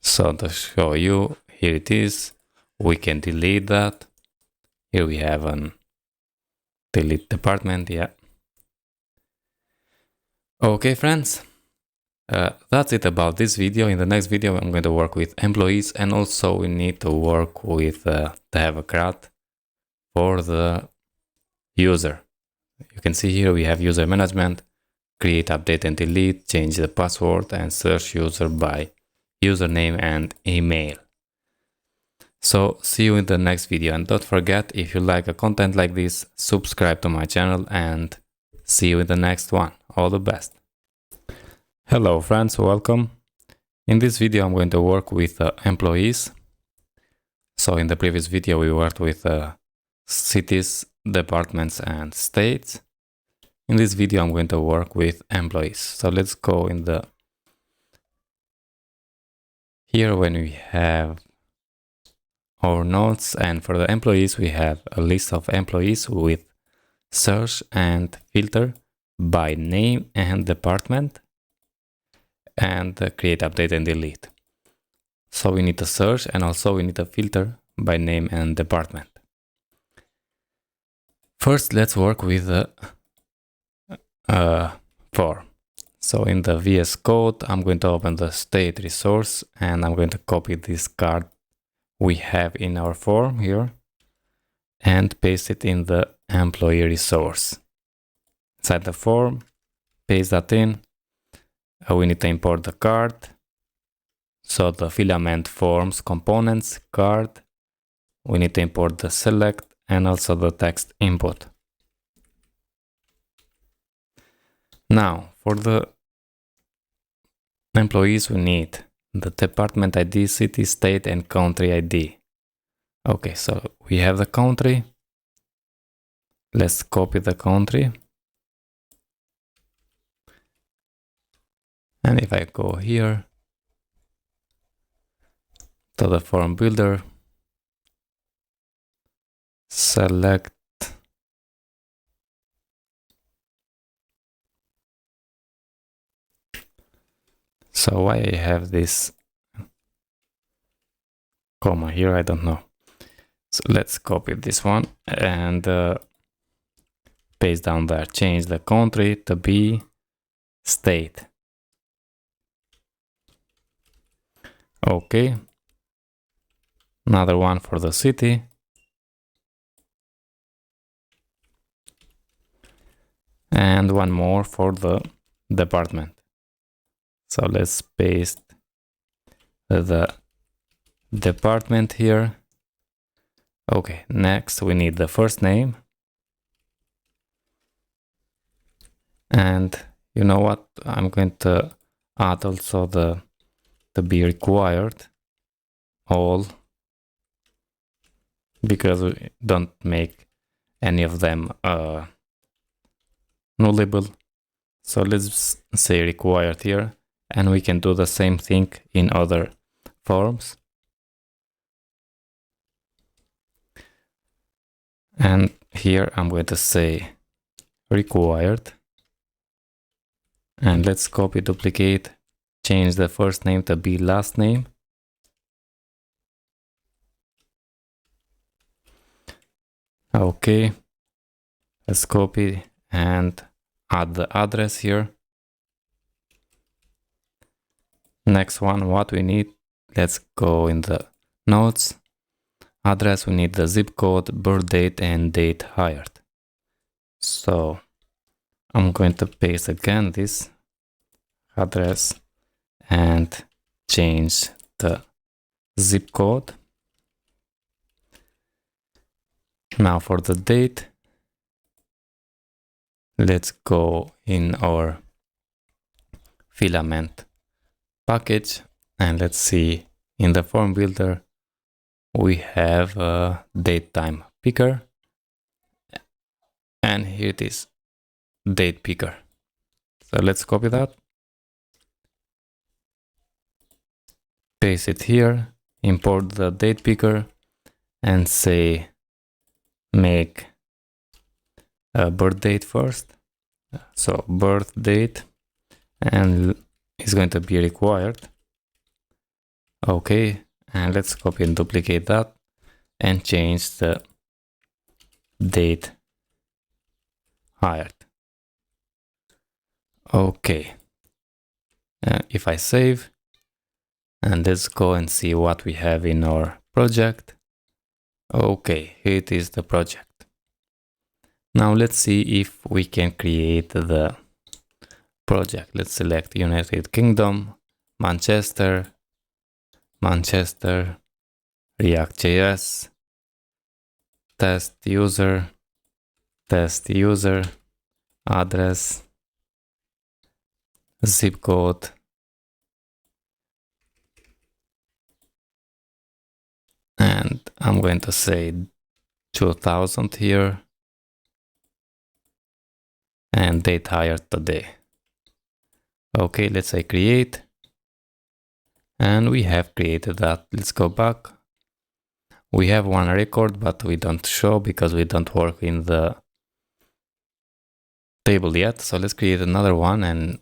So to show you, here it is. We can delete that. Here we have an delete department, yeah. Okay, friends, that's it about this video. In the next video, I'm going to work with employees, and also we need to work with to have a CRUD for the user. You can see here we have user management, create, update, and delete, change the password, and search user by username and email. So see you in the next video, and don't forget, if you like a content like this, subscribe to my channel, and see you in the next one. All the best. Hello friends, welcome. In this video I'm going to work with employees. So in the previous video we worked with cities, departments, and states. In this video I'm going to work with employees. So let's go in the here when we have our nodes, and for the employees we have a list of employees with search and filter by name and department, and create, update, and delete. So we need a search, and also we need a filter by name and department. First, let's work with the form. So in the VS Code, I'm going to open the state resource, and I'm going to copy this card we have in our form here and paste it in the employee resource. Inside the form, paste that in. We need to import the card. So the filament forms components card. We need to import the select and also the text input. Now for the employees we need the department ID, city, state, and country ID. Okay, so we have the country. Let's copy the country. And if I go here to the form builder, select so why I have this comma here, I don't know. So let's copy this one and paste down there. Change the country to be state. Okay. Another one for the city. And one more for the department. So let's paste the department here. Okay, next we need the first name. And you know what? I'm going to add also the to be required all, because we don't make any of them nullable. So let's say required here, and we can do the same thing in other forms. And here I'm going to say required, and let's copy, duplicate, change the first name to be last name. Okay, let's copy and add the address here. Next one, what we need, let's go in the notes. address, we need the zip code, birth date, and date hired. So I'm going to paste again this address and change the zip code. Now for the date, let's go in our filament package and let's see in the form builder we have a date time picker, and here it is, date picker. So let's copy that, paste it here, import the date picker and say make a birth date first. So birth date, and it's going to be required. Okay, and let's copy and duplicate that and change the date hired. Okay, if I save, and let's go and see what we have in our project. Okay, here it is, the project. Now let's see if we can create the project. Let's select United Kingdom, Manchester, React.js, test user, address, zip code, and I'm going to say 2000 here, and date hired today. Okay, let's say create, and we have created that. Let's go back. We have one record, but we don't show because we don't work in the table yet. So let's create another one and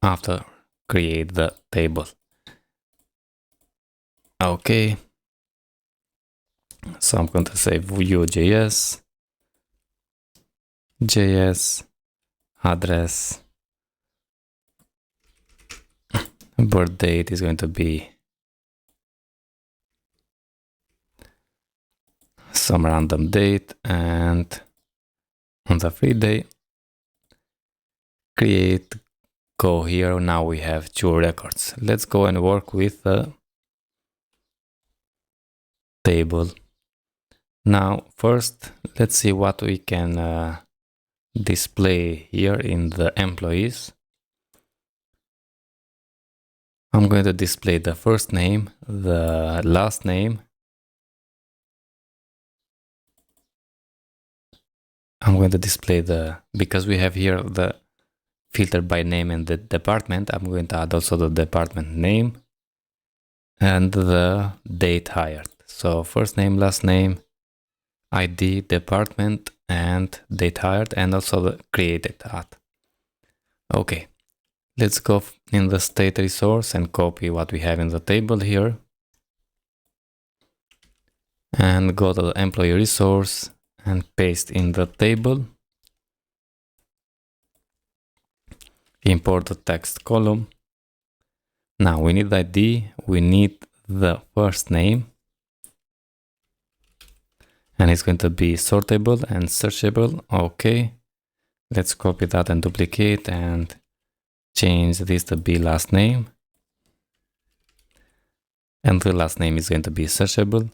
after create the table. Okay. So I'm going to say Vue.js, address, birth date is going to be some random date, and on the free day, create, go here. Now we have 2 records. Let's go and work with the table. Now, first, let's see what we can display here in the employees. I'm going to display the first name, the last name. I'm going to display because we have here the filter by name and the department, I'm going to add also the department name and the date hired. So first name, last name, ID, department, and date hired, and also the created at. Okay, let's go in the state resource and copy what we have in the table here. And go to the employee resource and paste in the table. Import the text column. Now we need ID, we need the first name, and it's going to be sortable and searchable. Okay, let's copy that and duplicate and change this to be last name, and the last name is going to be searchable.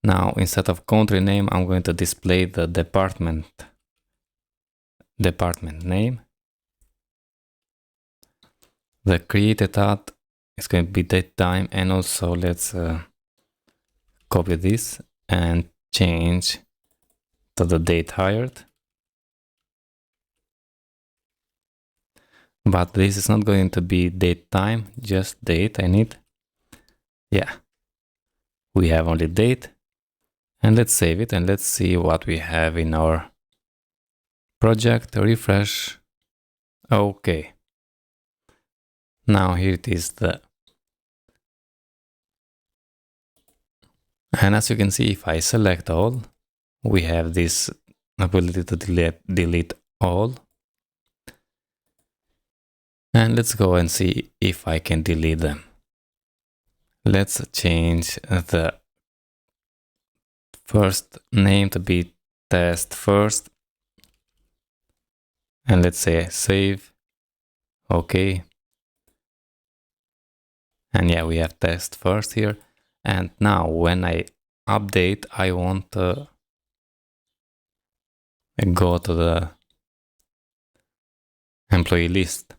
Now instead of country name, I'm going to display the department name. The created at is going to be date time, and also let's copy this and change to the date hired. But this is not going to be date time, just date I need. Yeah, we have only date, and let's save it and let's see what we have in our project. Refresh. Okay. Now here it is and as you can see, if I select all, we have this ability to delete all. And let's go and see if I can delete them. Let's change the first name to be test first. And let's say save. Okay. And yeah, we have test first here. And now when I update, I want to go to the employee list.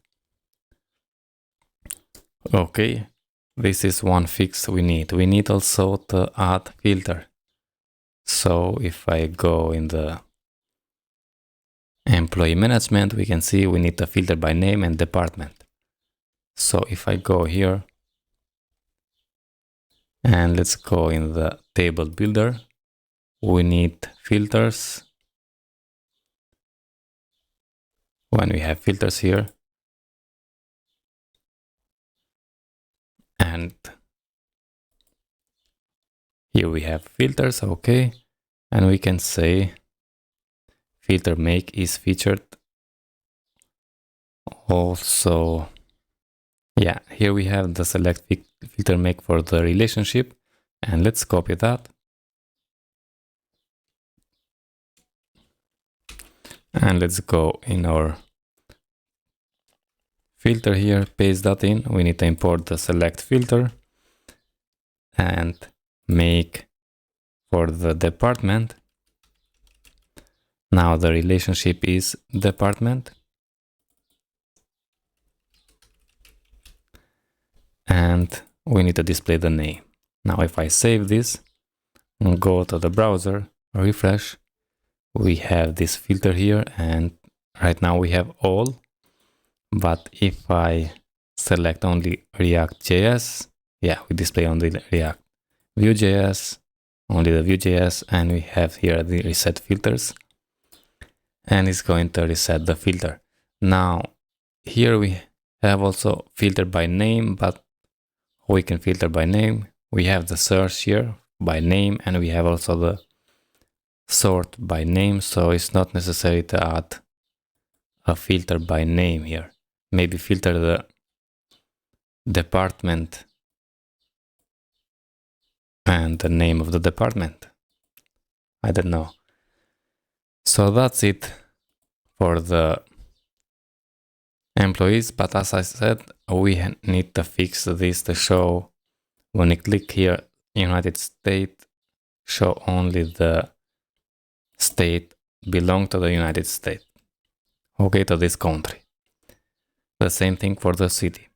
Okay, this is one fix we need. We need also to add filter. So if I go in the employee management, we can see we need to filter by name and department. So if I go here and let's go in the table builder, we need filters. When we have filters here, and here we have filters, okay, and we can say filter make is featured. Also, yeah, here we have the select filter make for the relationship, and let's copy that. And let's go in our filter here, paste that in. We need to import the select filter and make for the department. Now the relationship is department. And we need to display the name. Now if I save this and go to the browser, refresh, we have this filter here, and right now we have all. But if I select only React.js, yeah, we display only React. Vue.js, only the Vue.js, and we have here the reset filters, and it's going to reset the filter. Now here we have also filter by name, but we can filter by name. We have the search here by name, and we have also the sort by name, so it's not necessary to add a filter by name here. Maybe filter the department and the name of the department. I don't know. So that's it for the employees, but as I said, we need to fix this to show when you click here, United States, show only the state belong to the United States. Okay, to this country. The same thing for the city.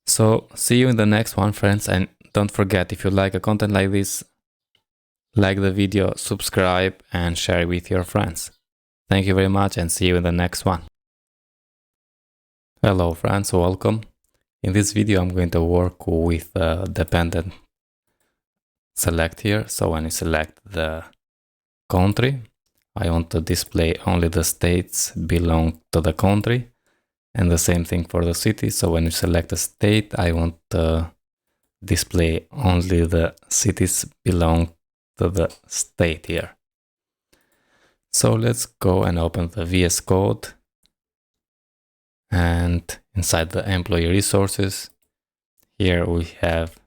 So see you in the next one, friends, and don't forget, if you like a content like this, like the video, subscribe, and share it with your friends. Thank you very much, and see you in the next one. Hello friends, welcome. In this video I'm going to work with dependent select here. So when you select the country, I want to display only the states belong to the country, and the same thing for the city. So when you select a state, I want to display only the cities belong to the state here. So let's go and open the VS Code, and inside the employee resources, here we have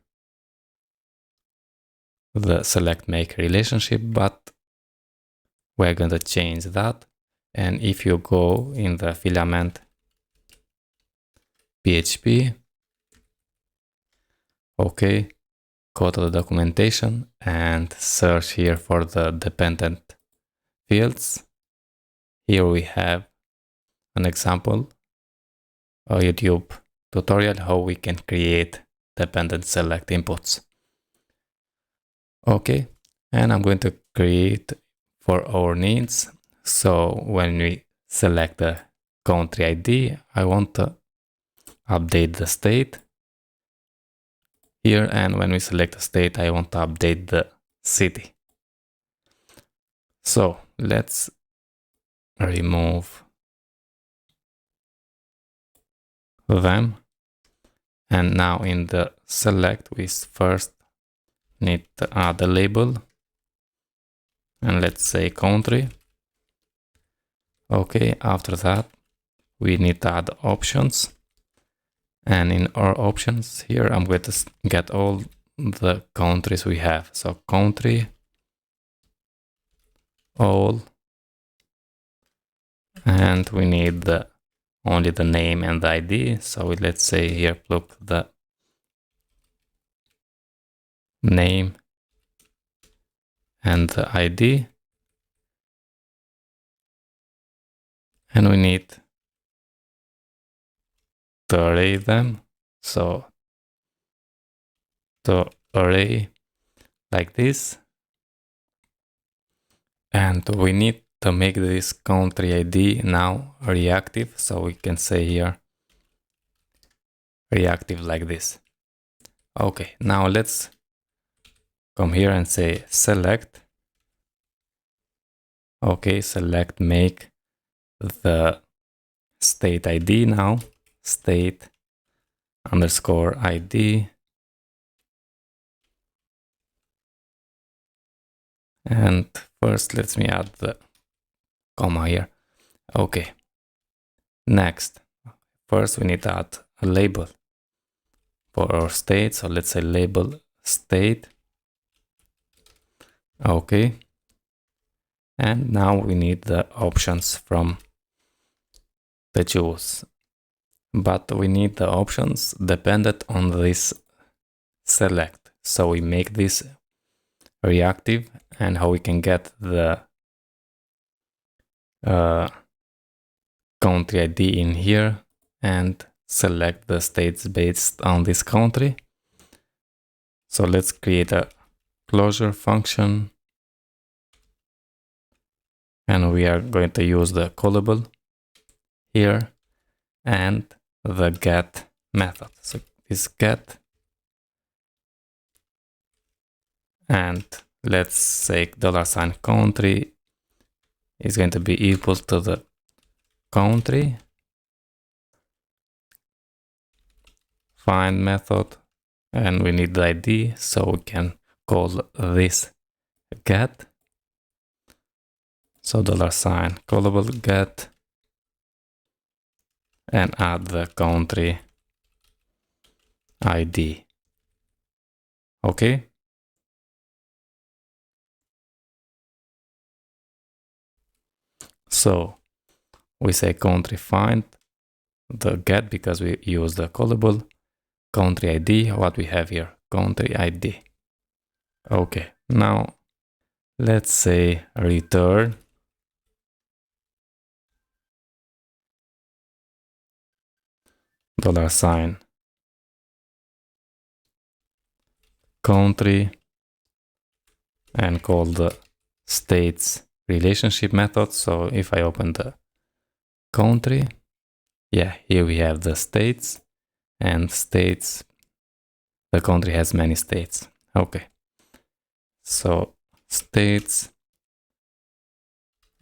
the select make relationship, but we're going to change that. And if you go in the filament PHP, okay, go to the documentation and search here for the dependent fields. Here we have an example, a YouTube tutorial how we can create dependent select inputs. Okay, and I'm going to create for our needs. So when we select the country ID, I want to update the state here, and when we select the state, I want to update the city. So let's remove them, and now in the select we first need to add a label, and let's say country. Okay, after that we need to add options, and in our options here I'm going to get all the countries we have. So country, all, and we need only the name and the ID. So let's say here pluck the name and the ID, and we need to array them. So to array like this, and we need to make this country ID now reactive. So we can say here reactive like this. Okay, now let's come here and say select. Okay, select, make the state ID now, state underscore ID. And first, let me add the comma here. Okay. Next, first we need to add a label for our state. So let's say label state. Okay. And now we need the options from the choose. But we need the options dependent on this select. So we make this reactive, and how we can get the country ID in here and select the states based on this country. So let's create a closure function, and we are going to use the callable here and the get method. So this get, and let's say $country is going to be equal to the country find method, and we need the ID, so we can call this get. So $callable get, and add the country ID. Okay. So we say country find the get because we use the callable country ID. What we have here, country ID. Okay, now let's say return $country and call the states relationship method. So if I open the country, yeah, here we have the states, and states, the country has many states. Okay, so states,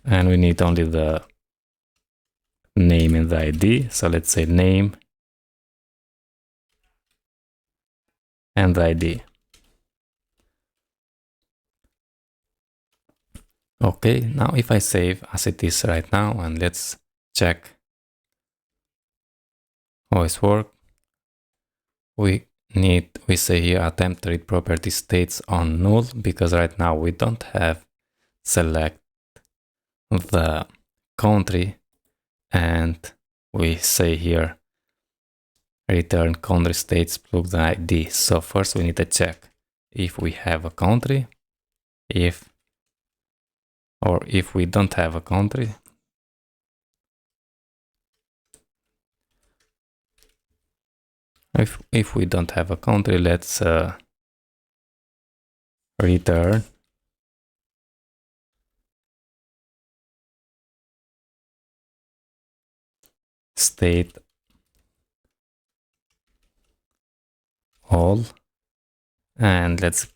and we need only the name and the ID. So let's say name and the ID. Okay, now if I save as it is right now, and let's check how it's work, we say here attempt read property states on null, because right now we don't have select the country, and we say here return country states plug the ID. So first we need to check if we have a country, if we don't have a country. If we don't have a country, let's return state all, and let's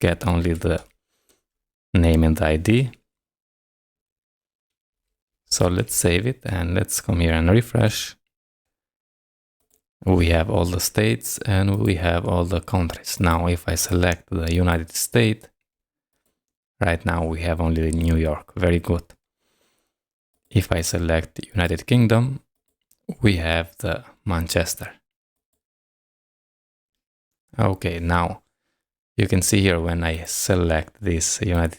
get only the name and ID. So let's save it, and let's come here and refresh. We have all the states and we have all the countries. Now if I select the United States, right now we have only New York. Very good. If I select United Kingdom, we have the Manchester. Okay, now you can see here when I select this United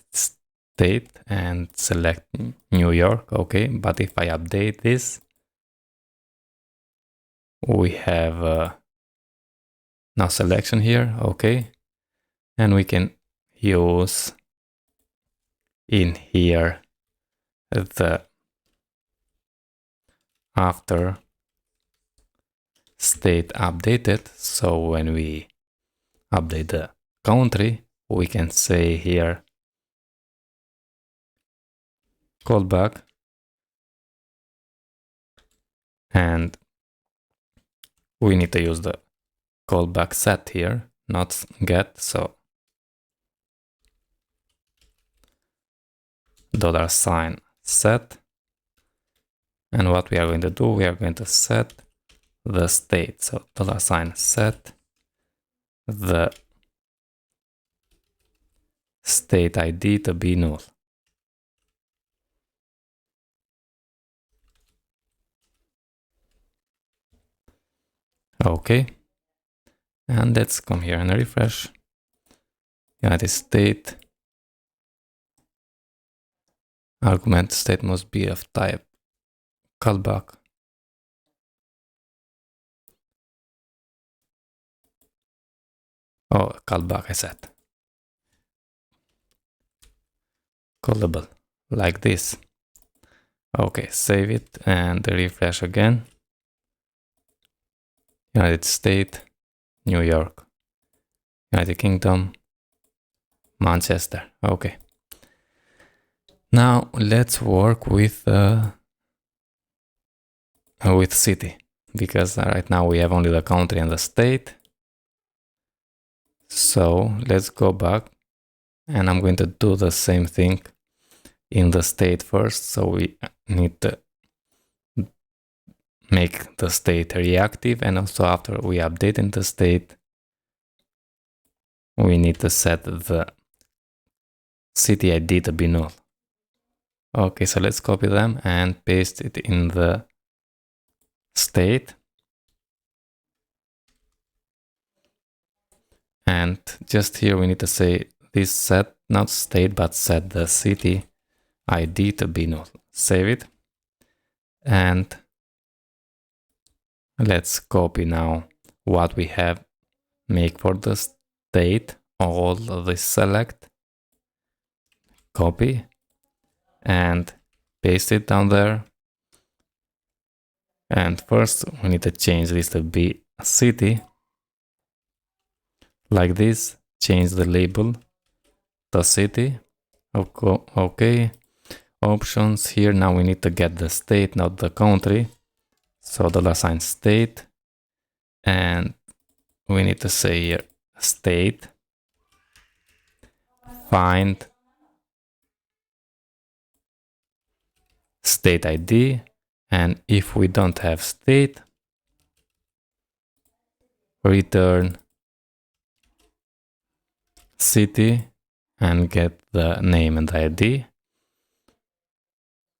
state and select New York. Okay, but if I update this, we have now selection here. Okay, and we can use in here the after state updated. So when we update the country, we can say here callback, and we need to use the callback set here, not get. So $set, and what we are going to do, we are going to set the state. So $set the state ID to be null. Okay, and let's come here and refresh. United States argument state must be of type callback. Oh, callback I said. Callable, like this. Okay, save it and refresh again. United States, New York, United Kingdom, Manchester. Okay. Now let's work with city, because right now we have only the country and the state. So let's go back, and I'm going to do the same thing in the state first. So we need to make the state reactive, and also after we update in the state, we need to set the city ID to be null. Okay, so let's copy them and paste it in the state. And just here we need to say this set, not state, but set the city ID to be null. Save it. And let's copy now what we have. Make for the state all of this select, copy, and paste it down there. And first we need to change this to be city, like this. Change the label to city. Okay, options here. Now we need to get the state, not the country. So $state, and we need to say here state, find state ID, and if we don't have state, return city and get the name and ID,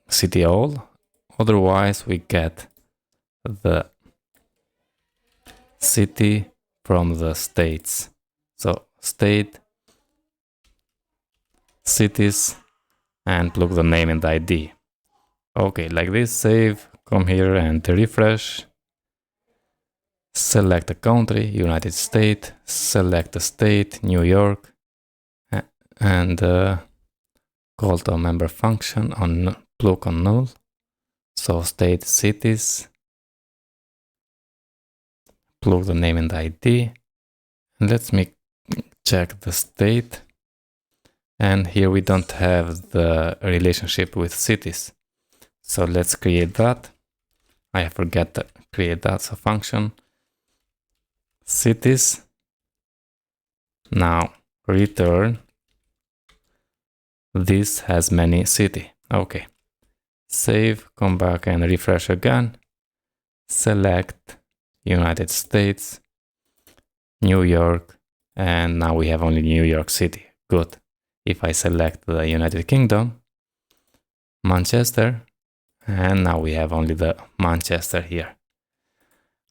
city all. Otherwise we get the city from the states. So state, cities, and plug the name and ID. Okay, like this. Save, come here and refresh. Select a country, United States, select a state, New York, and call to a member function on plug on null. So state, cities, plug the name and ID, and let's check the state. And here we don't have the relationship with cities, so let's create that. I forget to create that. So function cities, now return this has many city. Okay, save, come back and refresh again. Select United States, New York, and now we have only New York City. Good. If I select the United Kingdom, Manchester, and now we have only the Manchester here.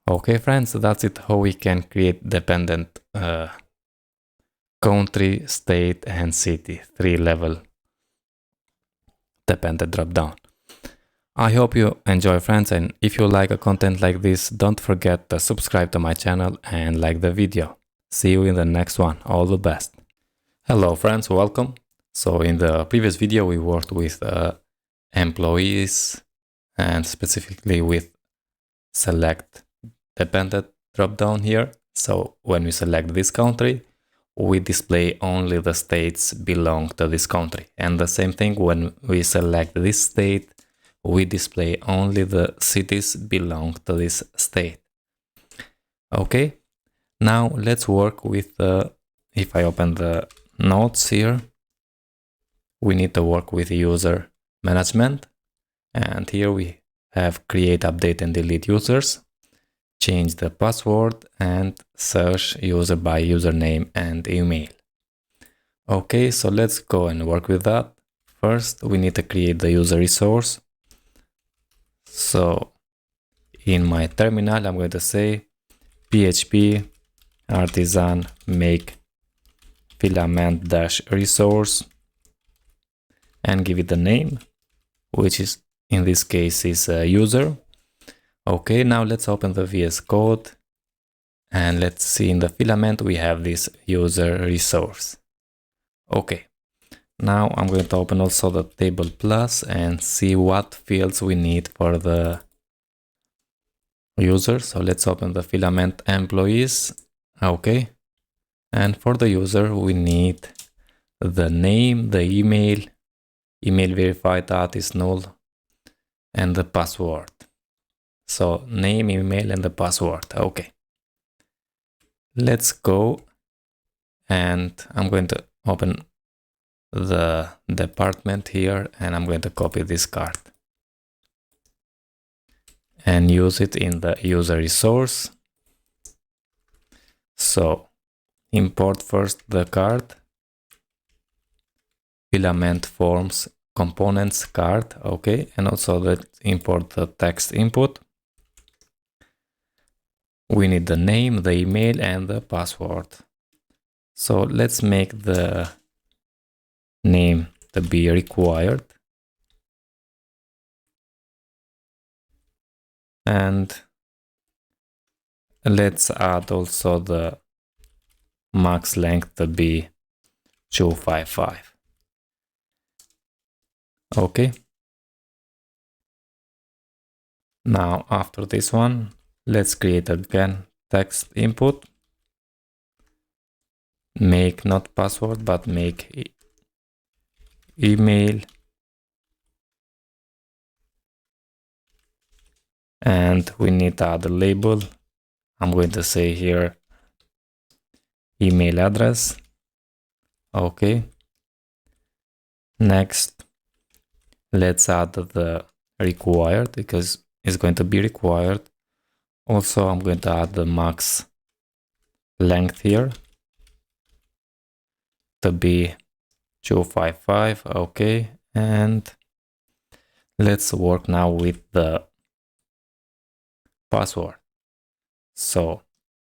Okay, friends, that's it, how we can create dependent country, state, and city 3-level dependent dropdown. I hope you enjoy, friends, and if you like a content like this, don't forget to subscribe to my channel and like the video. See you in the next one. All the best. Hello friends, welcome. So in the previous video we worked with employees and specifically with select dependent dropdown here. So when we select this country, we display only the states belong to this country. And the same thing when we select this state, we display only the cities belong to this state. Okay, now let's work with if I open the notes here, we need to work with user management. And here we have create, update, and delete users, change the password, and search user by username and email. Okay, so let's go and work with that. First, we need to create the user resource. So in my terminal, I'm going to say PHP artisan make filament -resource and give it the name, which is in this case is a user. Okay, now let's open the VS Code and let's see in the filament we have this user resource. Okay, now I'm going to open also the table plus and see what fields we need for the user. So let's open the filament employees. Okay, and for the user we need the name, the email verified that is null, and the password. So name, email, and the password. Okay, let's go, and I'm going to open the department here and I'm going to copy this card and use it in the user resource. So import first the card, filament forms components card. Okay, and also let's import the text input. We need the name, the email, and the password. So let's make the name to be required. And let's add also the max length to be 255. Okay. Now after this one, let's create again text input. Make not password, but make email. And we need to add a label. I'm going to say here email address. Okay. Next, let's add the required because it's going to be required. Also, I'm going to add the max length here to be 255. Okay. And let's work now with the password. So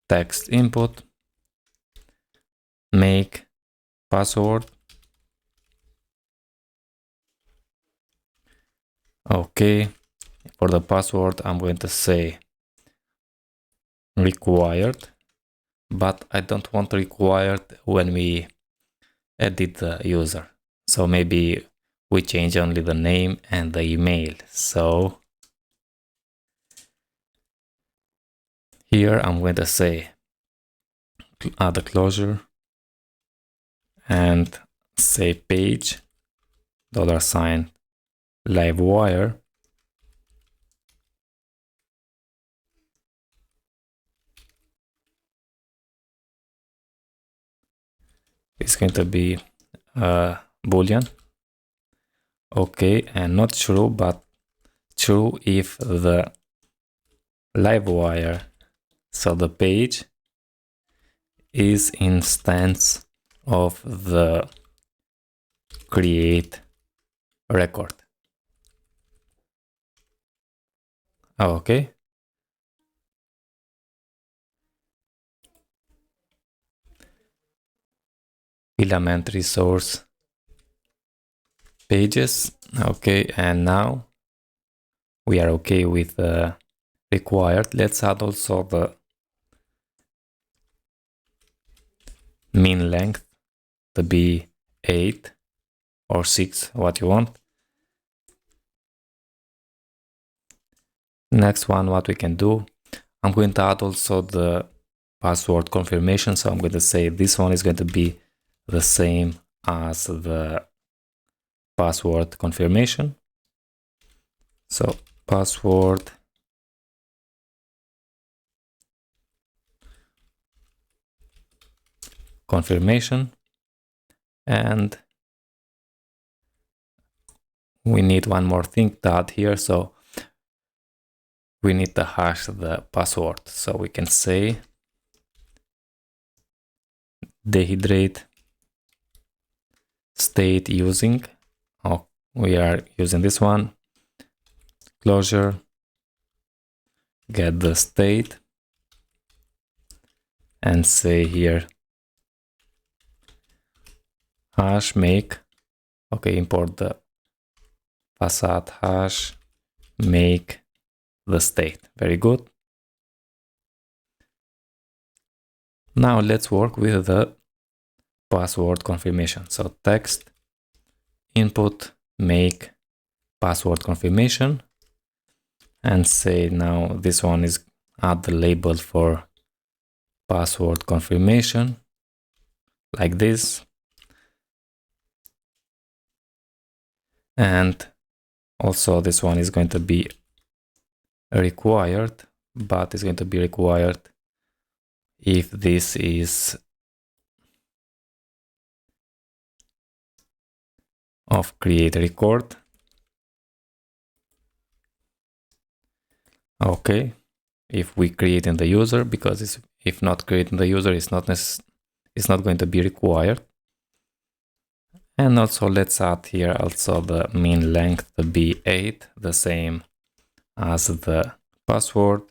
text input, make password. Okay, for the password I'm going to say required, but I don't want required when we edit the user. So maybe we change only the name and the email. So here I'm going to say add a closure and say page $sign livewire. It's going to be boolean. Okay, and not true, but true if the livewire, so the page, is instance of the create record. Okay. Filament resource pages. Okay, and now we are okay with required. Let's add also the min length to be 8 or 6, what you want. Next one, what we can do, I'm going to add also the password confirmation. So I'm going to say this one is going to be the same as the password confirmation. So password confirmation, and we need one more thing to add here. So we need to hash the password. So we can say dehydrate state using, oh, we are using this one, closure, get the state, and say here hash make, okay, import the facade hash make the state. Very good. Now let's work with the password confirmation. So text input make password confirmation, and say now this one is add the label for password confirmation like this, and also this one is going to be required, but it's going to be required if this is of create record. Okay, if we create in the user, because if not creating the user, it's not going to be required. And also let's add here also the min length to be 8, the same as the password.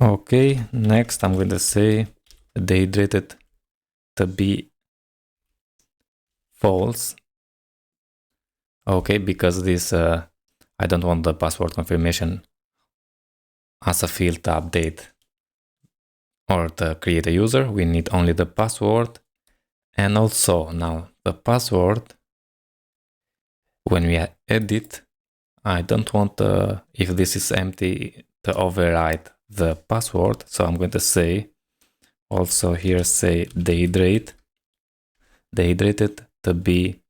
Okay, next I'm going to say dehydrated to be false. Okay, because this I don't want the password confirmation as a field to update or to create a user. We need only the password. And also now the password, when we edit, I don't want if this is empty to override the password. So I'm going to say also here, say dehydrated to be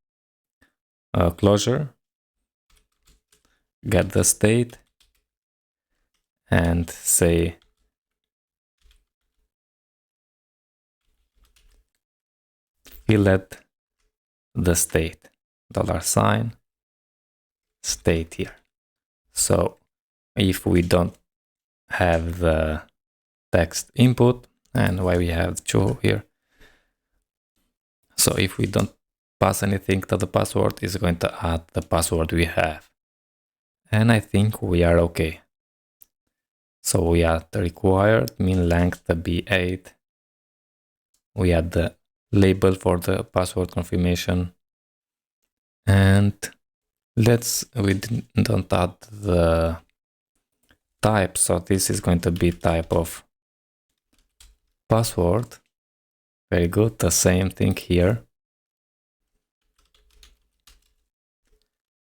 closure, get the state, and say fillet the state, $sign state here. So if we don't have the text input, and why we have two here, so if we don't pass anything to the password, it's going to add the password we have. And I think we are okay. So we add the required min length to be 8. We add the label for the password confirmation, and we don't add the type, so this is going to be type of password. Very good, the same thing here.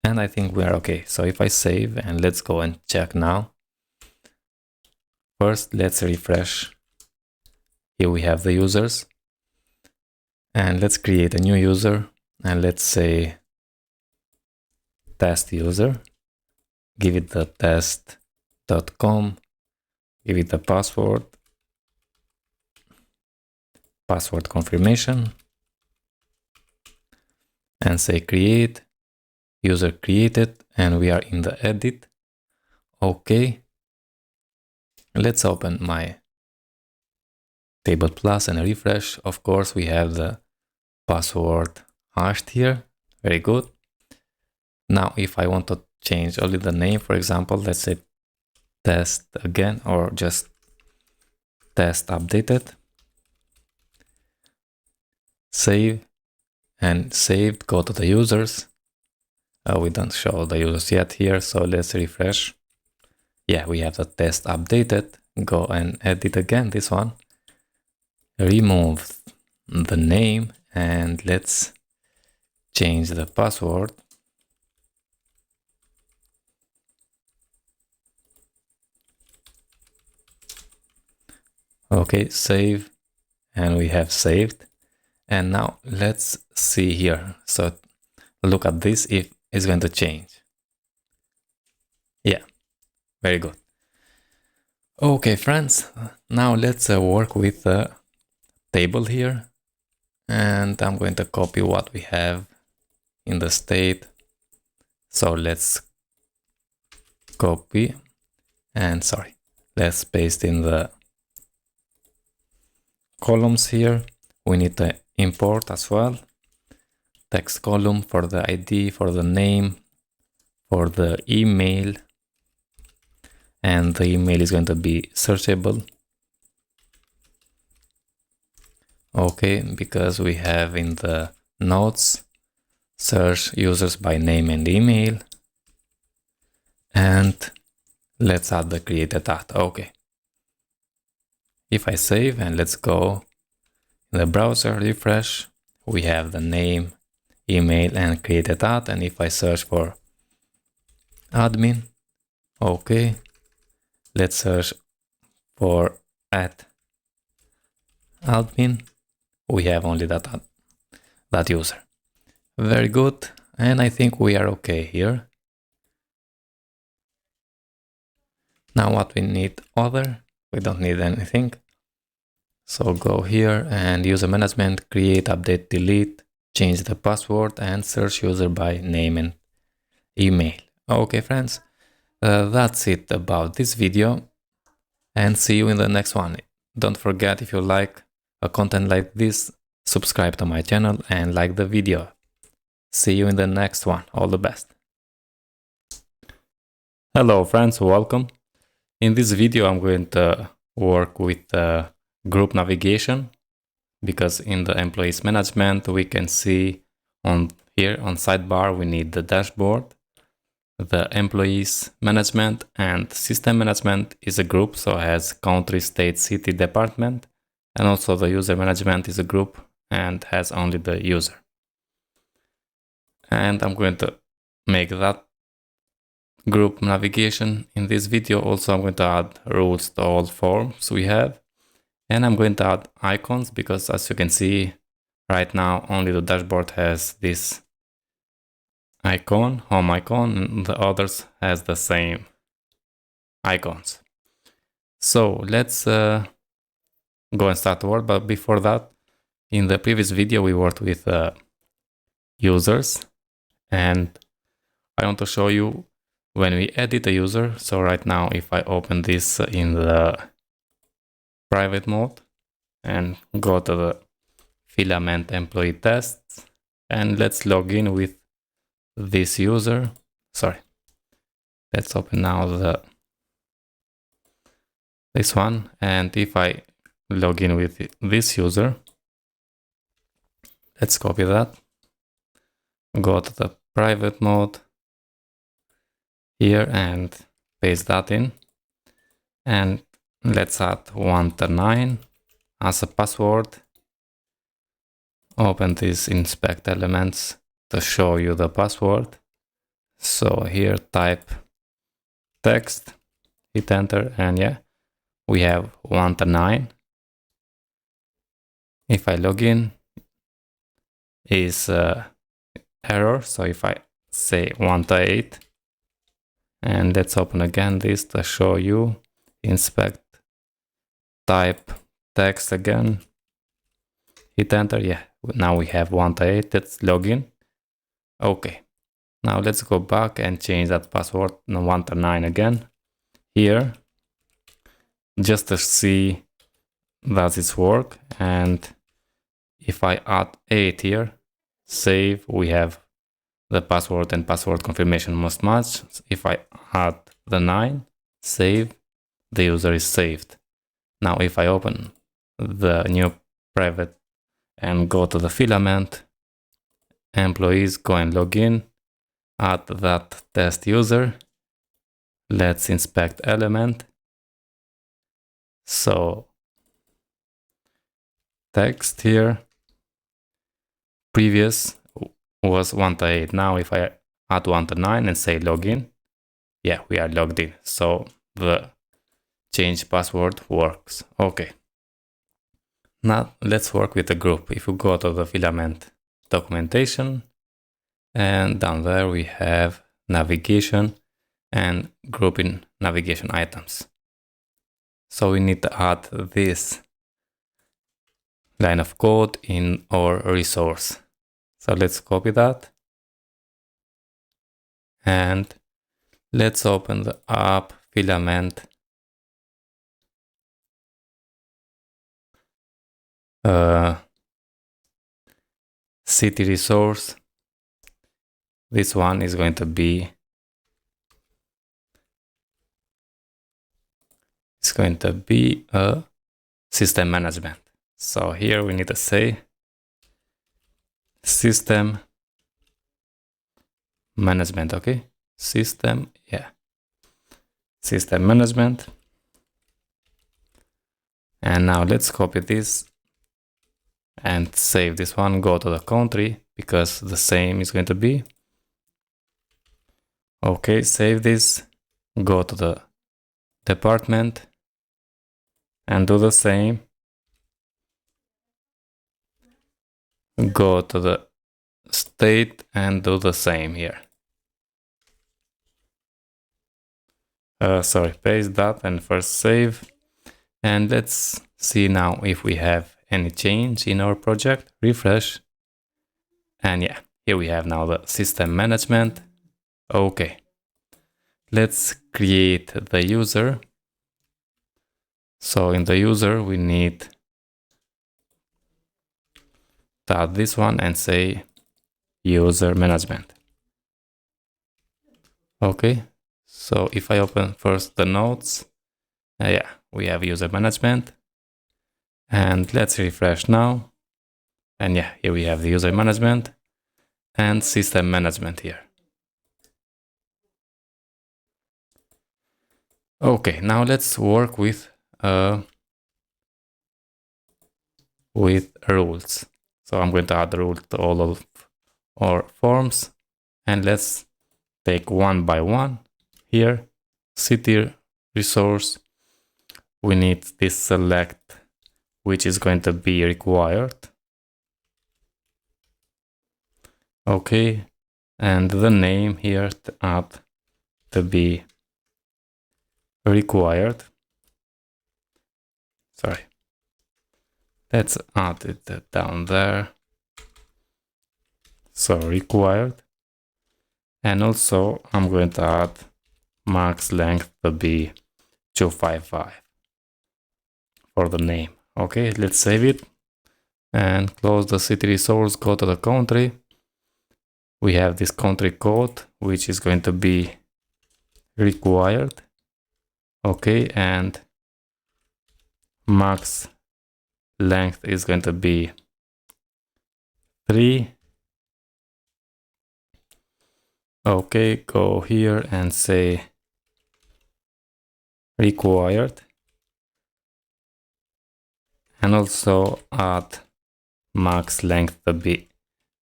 And I think we are okay. So if I save and let's go and check now. First, let's refresh. Here we have the users, and let's create a new user, and let's say test user, give it the test.com, give it the password confirmation, and say create, user created, and we are in the edit. Okay, let's open my table plus and refresh. Of course, we have the password hashed here. Very good. Now, if I want to change only the name, for example, let's say test again, or just test updated, save, and saved. Go to the users. We don't show the users yet here, so let's refresh. Yeah, we have the test updated. Go and edit again this one. Remove the name and let's change the password. Okay, save, and we have saved. And now let's see here. So look at this, if it's going to change. Yeah, very good. Okay, friends, now let's work with the table here. And I'm going to copy what we have in the state. So let's copy and let's paste in the columns here. We need to import as well. Text column for the ID, for the name, for the email. And the email is going to be searchable. Okay, because we have in the notes, search users by name and email. And let's add the created at. Okay. If I save and let's go in the browser, refresh, we have the name, email, and created at. And if I search for admin, okay, let's search for @admin. We have only that user. Very good. And I think we are okay here. Now what we need other, we don't need anything. So go here and user management, create, update, delete, change the password and search user by name and email. Okay, friends, that's it about this video and see you in the next one. Don't forget, if you like a content like this, subscribe to my channel and like the video. See you in the next one. All the best. Hello friends, welcome. In this video I'm going to work with group navigation, because in the employees management we can see on here on sidebar we need the dashboard. The employees management and system management is a group, so it has country, state, city, department, and also the user management is a group and has only the user. And I'm going to make that group navigation in this video. Also, I'm going to add rules to all forms we have. And I'm going to add icons, because as you can see right now, only the dashboard has this icon, home icon, and the others has the same icons. So let's go and start work. But before that, in the previous video, we worked with users, and I want to show you when we edit a user. So right now, if I open this in the private mode and go to the Filament employee tests, and let's log in with this user. Let's open now this one, and if I log in with this user, let's copy that, go to the private mode here and paste that in, and let's add 139 as a password. Open this inspect elements to show you the password. So here type text, hit enter, and yeah, we have 139. If I log in, is error. So if I say 138, and let's open again this to show you, inspect, type text again, hit enter. Yeah, now we have 138. Let's log in. Okay, now let's go back and change that password to 139 again here, just to see does it work. And if I add 8 here, save, we have the password and password confirmation must match. If I add the 9, save, the user is saved. Now if I open the new private and go to the filament, employees, go and log in, add that test user. Let's inspect element. So text here, previous was 1 to 8. Now if I add 1 to 9 and say login, yeah, we are logged in. So the change password works. Okay. Now let's work with the group. If we go to the filament documentation, and down there we have navigation and grouping navigation items. So we need to add this line of code in our resource. So let's copy that. And let's open the app filament city resource. This one is going to be a system management. So here we need to say system management. Okay, system management. And now let's copy this and save this one. Go to the country because the same is going to be. Okay, save this, go to the department and do the same. Go to the state and do the same here. Paste that and first save. And let's see now if we have any change in our project. Refresh. And yeah, here we have now the system management. Okay, let's create the user. So in the user, we need to add this one and say user management. Okay, so if I open first the nodes, yeah, we have user management. And let's refresh now. And yeah, here we have the user management and system management here. Okay, now let's work with rules. So I'm going to add rules to all of our forms, and let's take one by one. Here, city resource, we need this select, which is going to be required. Okay, and the name here to add to be required. Sorry, let's add it down there. So required. And also I'm going to add max length to be 255 for the name. Okay, let's save it and close the city resource, go to the country. We have this country code, which is going to be required. Okay, and max length is going to be 3. Okay, go here and say required. And also add max length to be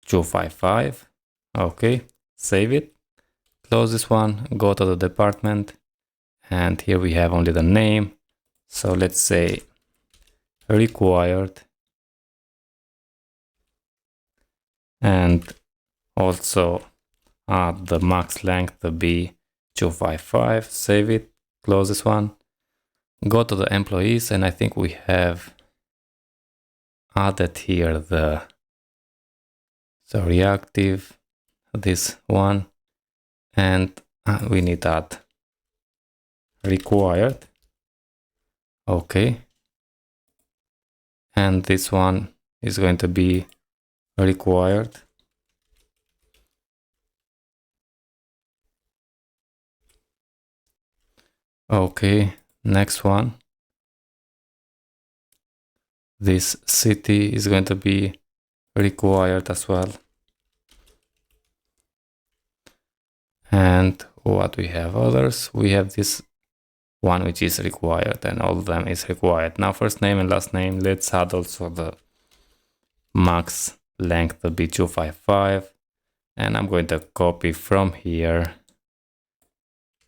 255. Okay, save it. Close this one, go to the department. And here we have only the name. So let's say required. And also add the max length to be 255. Save it. Close this one. Go to the employees, and I think we have added here the reactive, this one, and we need to add required. Okay, and this one is going to be required. Okay, next one. This city is going to be required as well. And what we have others, we have this one which is required, and all of them is required. Now first name and last name, let's add also the max length to be 255, and I'm going to copy from here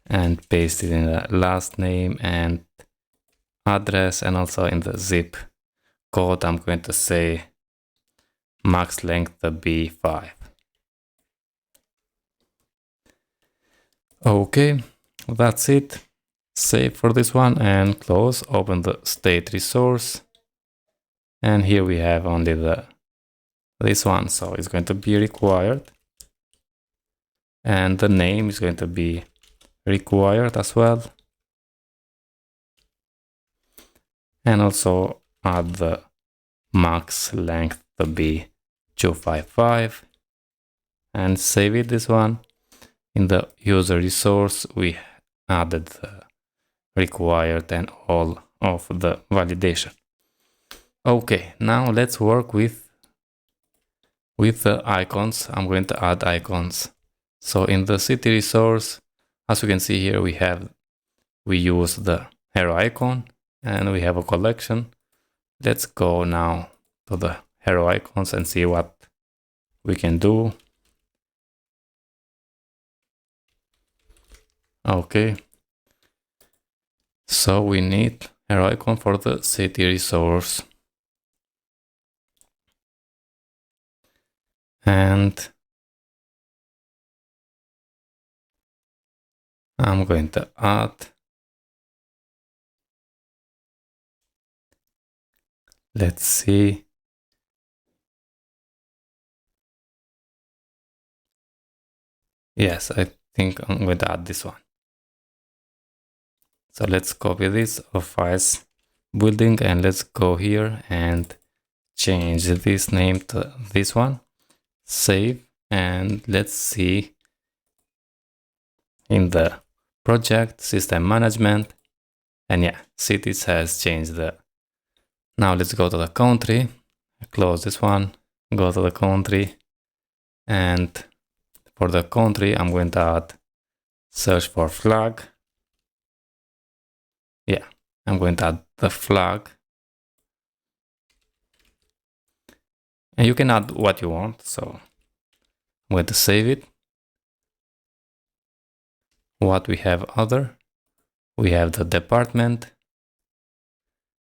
and paste it in the last name and address, and also in the zip code I'm going to say max length to be 5. Okay, that's it. Save for this one and close. Open the state resource, and here we have only this one, so it's going to be required, and the name is going to be required as well, and also add the max length to be 255 and save it. This one in the user resource we added the required and all of the validation. Okay, now let's work with the icons. I'm going to add icons. So in the city resource, as you can see here, we use the hero icon and we have a collection. Let's go now to the hero icons and see what we can do. Okay, so we need hero icon for the city resource, and I'm going to add, let's see, yes, I think I'm going to add this one. So let's copy this of files building, and let's go here and change this name to this one, save, and let's see in the project system management, and yeah, cities has changed the. Now let's go to the country, close this one, go to the country, and for the country I'm going to add search for flag. Yeah, I'm going to add the flag, and you can add what you want. So I'm going to save it. What we have other, we have the department,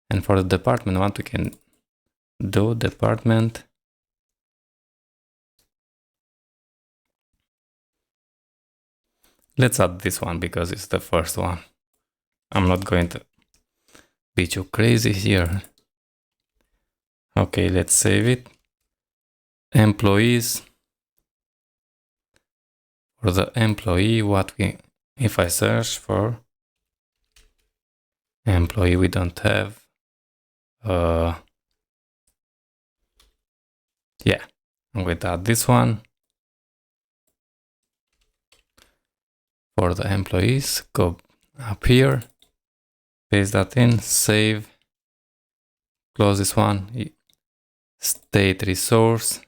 and for the department what we can do, department, let's add this one because it's the first one. I'm not going to be too crazy here. Okay, let's save it. Employees, for the employee, if I search for employee, we don't have, yeah, I'm going to add this one. For the employees, go up here, paste that in, save, close this one, state resource.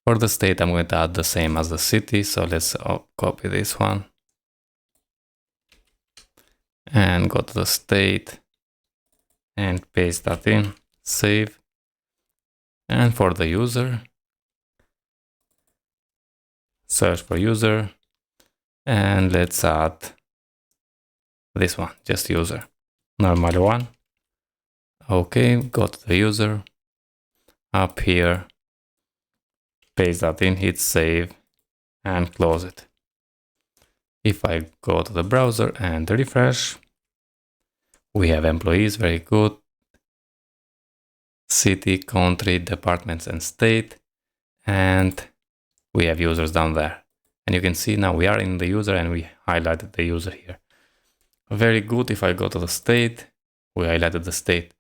For the state, I'm going to add the same as the city, so let's copy this one and go to the state and paste that in, save. And for the user, search for user, and let's add this one, just user, normal one. Okay, go to the user, up here, paste that in, hit save, and close it. If I go to the browser and refresh, we have employees, very good, city, country, departments, and state, and we have users down there. And you can see now we are in the user and we highlighted the user here. Very good. If I go to the state, we highlighted the state.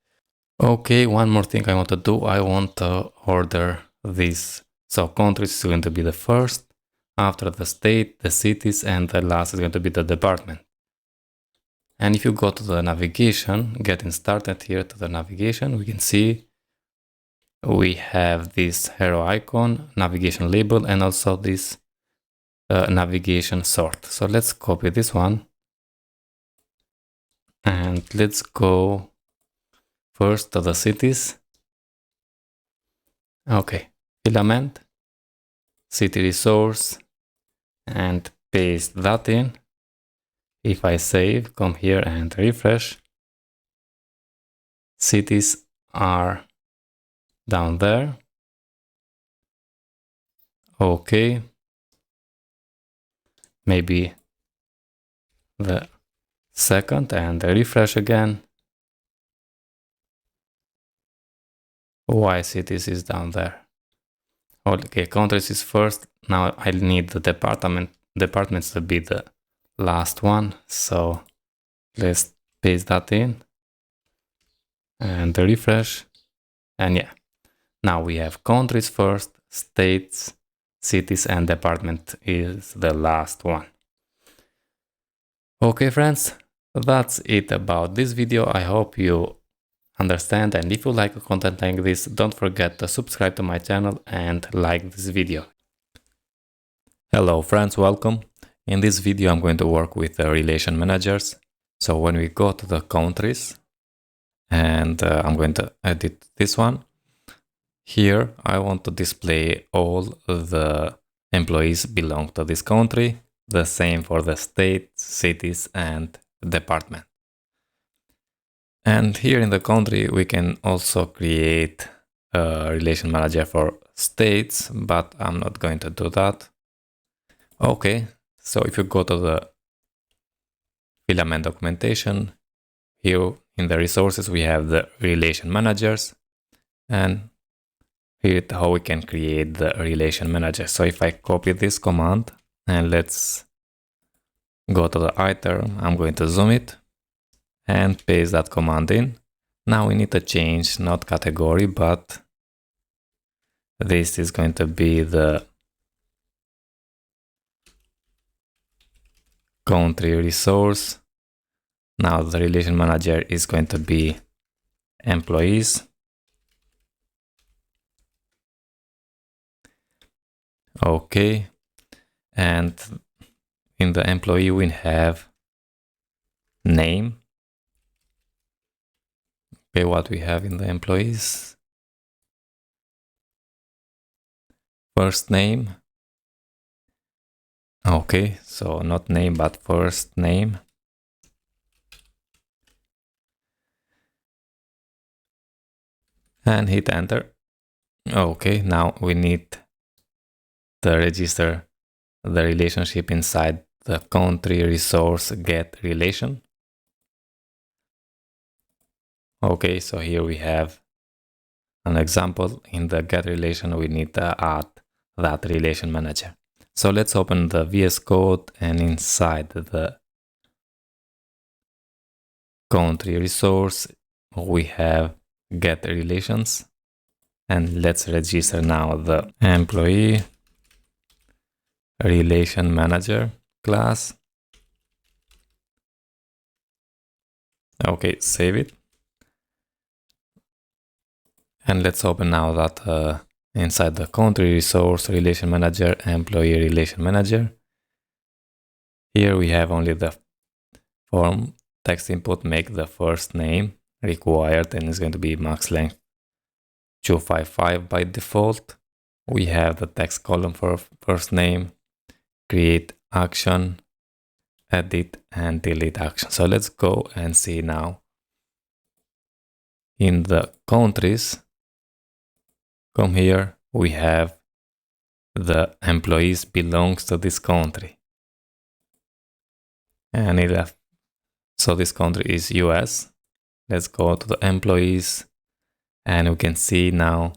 Okay, one more thing I want to do. I want to order this. So countries is going to be the first, after the state, the cities, and the last is going to be the department. And if you go to the navigation, getting started here to the navigation, we can see we have this hero icon, navigation label, and also this navigation sort. So let's copy this one and let's go first to the cities. Okay, filament, city resource, and paste that in. If I save, come here and refresh, cities are down there. Okay, maybe the second and refresh again. Why cities is down there? Okay, countries is first. Now I need the departments to be the last one. So let's paste that in and refresh. And yeah, now we have countries first, states, cities, and department is the last one. Okay, friends, that's it about this video. I hope you understand, and if you like content like this, don't forget to subscribe to my channel and like this video. Hello friends, welcome. In this video I'm going to work with the relation managers. So when we go to the countries, and I'm going to edit this one, here I want to display all the employees belong to this country, the same for the state, cities, and department. And here in the country, we can also create a relation manager for states, but I'm not going to do that. Okay, so if you go to the filament documentation, here in the resources, we have the relation managers, and here how we can create the relation manager. So if I copy this command and let's go to the item, I'm going to zoom it and paste that command in. Now we need to change not category, but this is going to be the country resource. Now the relation manager is going to be employees. Okay. And in the employee, we have name. Okay, what we have in the employees? First name. Okay, so not name, but first name. And hit enter. Okay, now we need to register the relationship inside the country resource get relation. Okay, so here we have an example. In the get relation, we need to add that relation manager. So let's open the VS Code, and inside the country resource, we have get relations. And let's register now the employee relation manager class. Okay, save it. And let's open now that inside the country resource relation manager, employee relation manager. Here we have only the form text input, make the first name required, and it's going to be max length 255 by default. We have the text column for first name, create action, edit, and delete action. So let's go and see now. In the countries, come here, we have the employees belongs to this country. And so this country is US. Let's go to the employees, and we can see now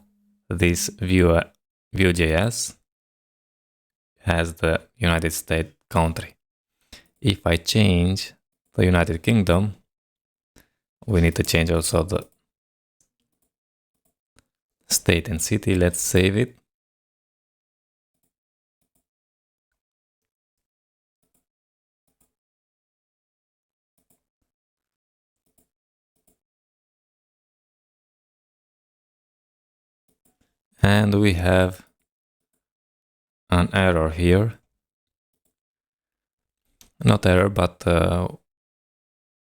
this Vue.js has the United States country. If I change the United Kingdom, we need to change also the state and city. Let's save it. And we have an error here. not error, but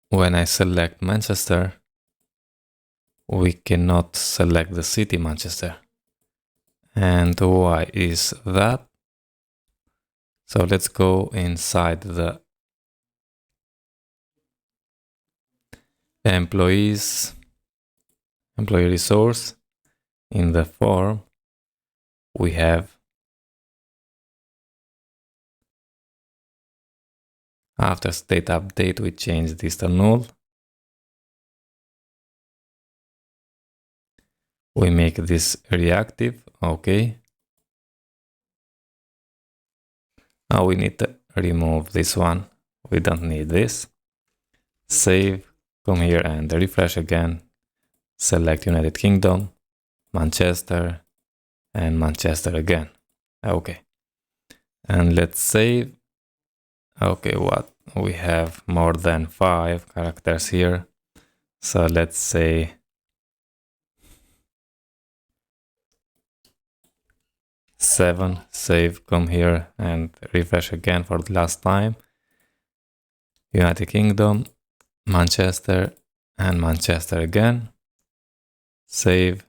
when I select Manchester, we cannot select the city Manchester. And why is that? So let's go inside the employee resource. In the form, we have after state update, we change this to null. We make this reactive, okay. Now we need to remove this one. We don't need this. Save, come here and refresh again. Select United Kingdom, Manchester, and Manchester again. Okay. And let's save. Okay, what? We have more than 5 characters here. So let's say 7. Save, come here and refresh again for the last time. United Kingdom, Manchester, and Manchester again. Save,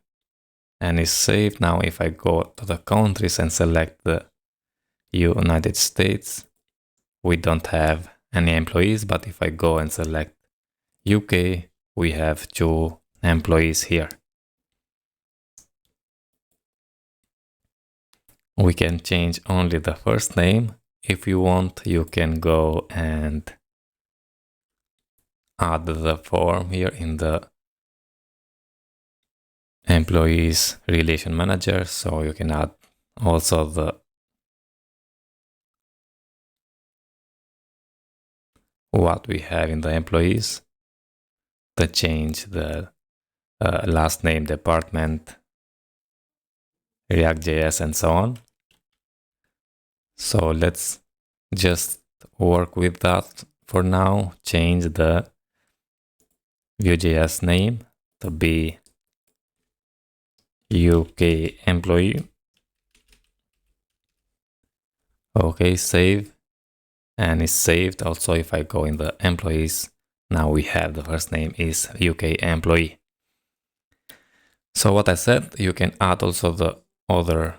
and it's saved. Now if I go to the countries and select the United States, we don't have any employees, but if I go and select UK, we have 2 employees here. We can change only the first name. If you want, you can go and add the form here in the employees relation manager. So you can add also the what we have in the employees, to change the last name, department, React.js, and so on. So let's just work with that for now. Change the Vue.js name to be UK employee. Okay, save. And it's saved. Also, if I go in the employees, now we have the first name is UK employee. So what I said, you can add also the other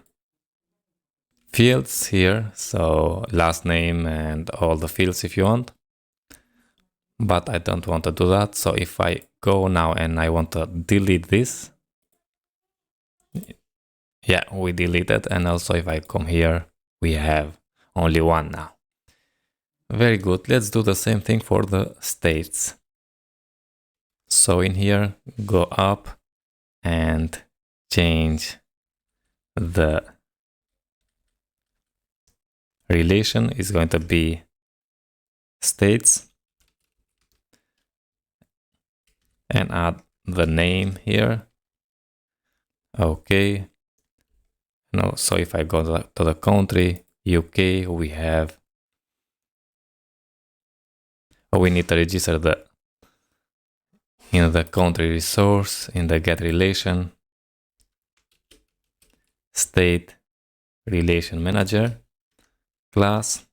fields here. So last name and all the fields if you want. But I don't want to do that. So if I go now and I want to delete this, yeah, we delete it. And also if I come here, we have only one now. Very good. Let's do the same thing for the states. So in here, go up and change the relation is going to be states, and add the name here. Okay. No, so if I go to the country, UK, we have, we need to register in the country resource, in the get relation, state relation manager class,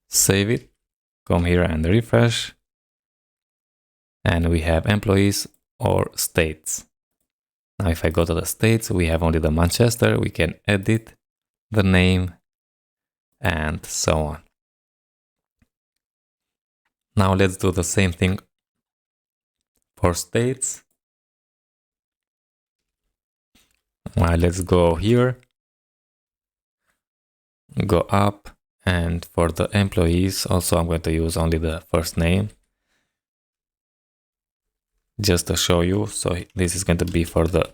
save it, come here and refresh, and we have employees or states. Now if I go to the states, we have only the Manchester, we can edit the name and so on. Now let's do the same thing for states. Let's go here, go up, and for the employees also I'm going to use only the first name just to show you. So this is going to be for the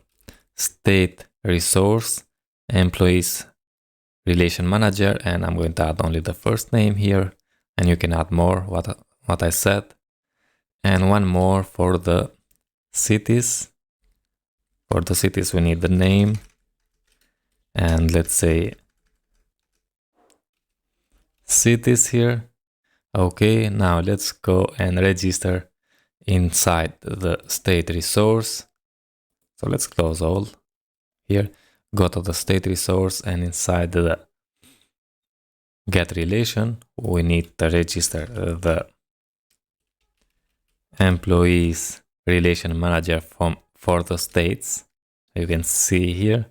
state resource employees relation manager, and I'm going to add only the first name here, and you can add more what I said, and one more for the cities. For the cities we need the name, and let's say cities here. Okay, now let's go and register inside the state resource. So let's close all here, go to the state resource, and inside the get relation, we need to register the employees relation manager for the states. You can see here.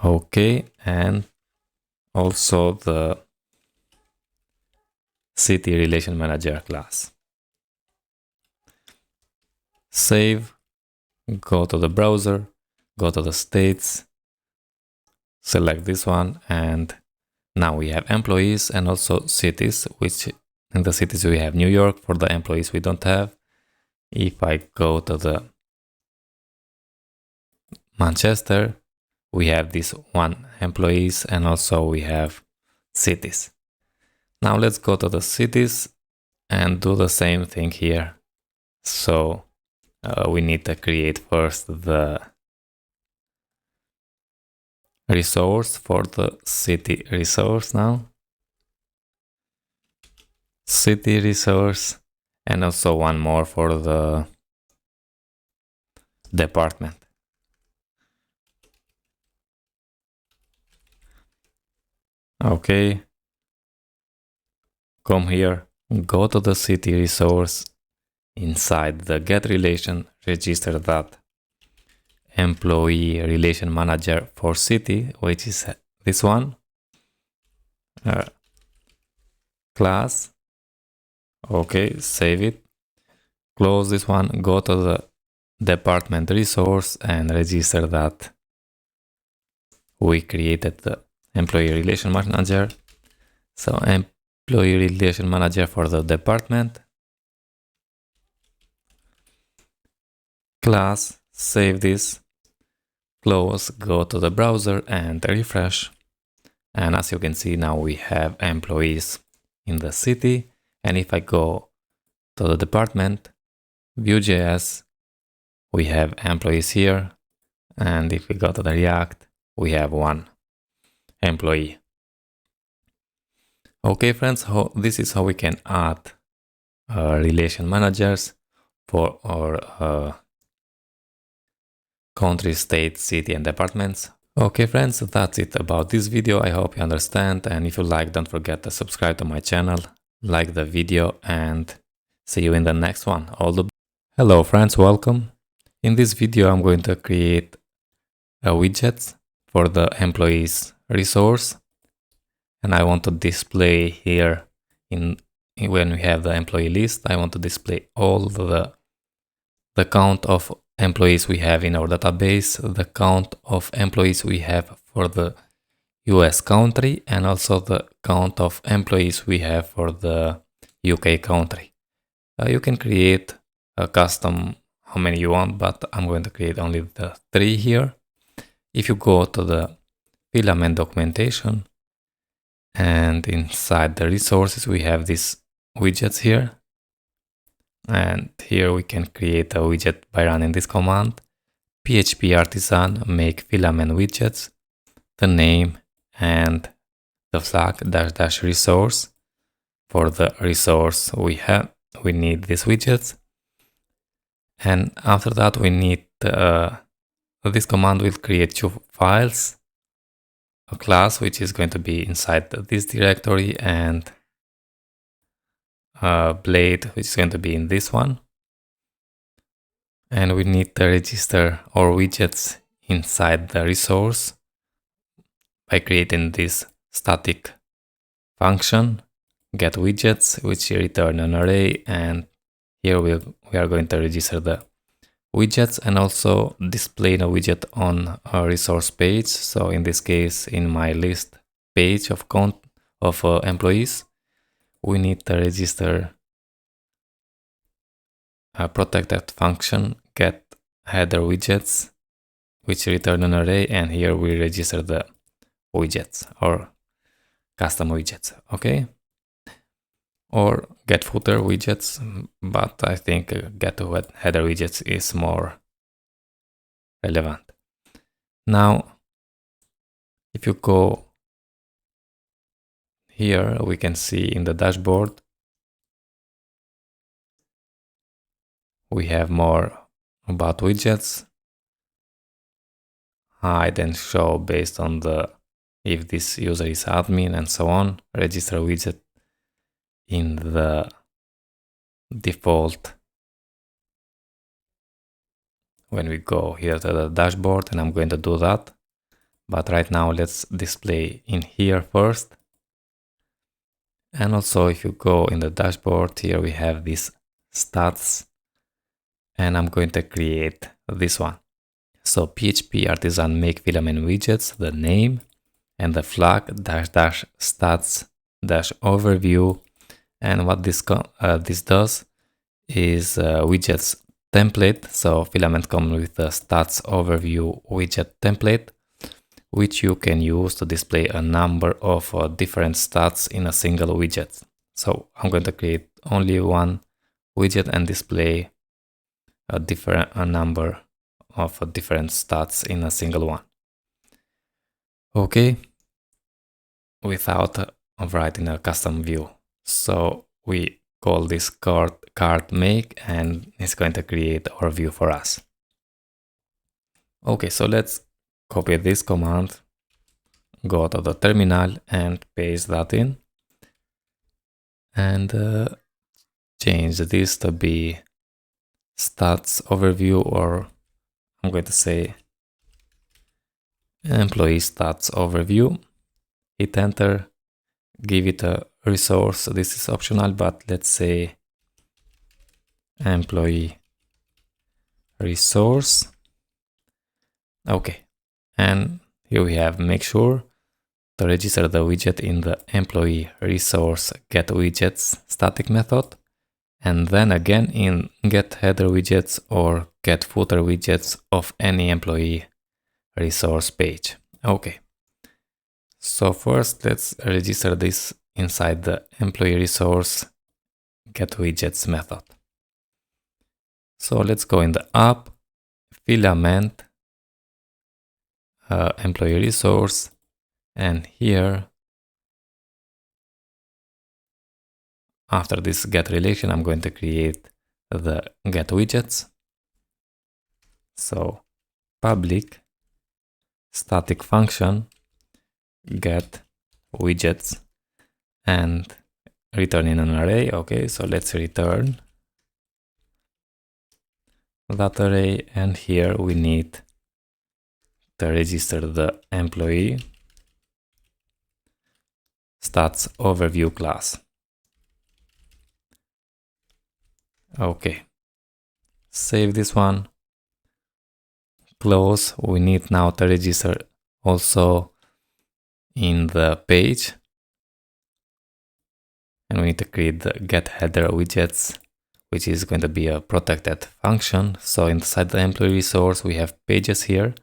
Okay, and also the city relation manager class. Save, go to the browser, go to the states, select this one, and now we have employees and also cities, which in the cities we have New York. For the employees we don't have. If I go to the Manchester, we have this one employees and also we have cities. Now let's go to the cities and do the same thing here. So we need to create first the resource for the city resource now. City resource and also one more for the department. Okay. Come here, go to the city resource. Inside the get relation, register that employee relation manager for city, which is this one. Class. Okay, save it. Close this one, go to the department resource and register that we created the employee relation manager. So employee relation manager for the department. Class, save this, close, go to the browser and refresh. And as you can see, now we have employees in the city. And if I go to the department, Vue.js, we have employees here. And if we go to the React, we have one employee. Okay, friends, this is how we can add relation managers for our country, state, city, and departments. Okay, friends, that's it about this video. I hope you understand. And if you like, don't forget to subscribe to my channel, like the video, and see you in the next one. Hello, friends, welcome. In this video, I'm going to create a widget for the employees resource. And I want to display here when we have the employee list, I want to display all the count of employees we have in our database, the count of employees we have for the US country, and also the count of employees we have for the UK country. You can create a custom how many you want, but I'm going to create only the 3 here. If you go to the Filament documentation, and inside the resources we have these widgets here. And here we can create a widget by running this command, php artisan make filament widgets, the name and the flag -- resource. For the resource we need these widgets. And after that we need this command will create 2 files, a class which is going to be inside this directory, and blade which is going to be in this one. And we need to register our widgets inside the resource by creating this static function get widgets, which return an array. And here we are going to register the widgets and also display the widget on a resource page. So in this case, in my list page of count of employees, we need to register a protected function get header widgets, which return an array, and here we register the widgets or custom widgets. Okay, or get footer widgets, but I think get header widgets is more relevant. Now if you go here, we can see in the dashboard we have more about widgets. hide and show based on the if this user is admin and so on. Register widget in the default when we go here to the dashboard, and I'm going to do that. But right now let's display in here first. And also if you go in the dashboard, here we have this stats, and I'm going to create this one. So PHP artisan make filament widgets, the name, and the flag dash stats dash overview. And what this does is widgets template. So filament comes with a stats overview widget template, which you can use to display a number of different stats in a single widget. So I'm going to create only one widget and display a number of different stats in a single one. Okay, without writing a custom view. So we call this card make, and it's going to create our view for us. Okay, so let's copy this command, go to the terminal and paste that in, and change this to be stats overview, or I'm going to say employee stats overview. Hit enter, give it a resource. This is optional, but let's say employee resource. Okay, and here we have make sure to register the widget in the employee resource get widgets static method, and then again in get header widgets or get footer widgets of any employee resource page. Okay, so first let's register this inside the employee resource get widgets method. So let's go in the app, filament, employee resource, and here after this get relation I'm going to create the get widgets. So public static function get widgets and return in an array. Okay, so let's return that array, and here we need to register the employee stats overview class. Okay, save this one, close. We need now to register also in the page, and we need to create the get header widgets, which is going to be a protected function. So inside the employee resource we have pages here,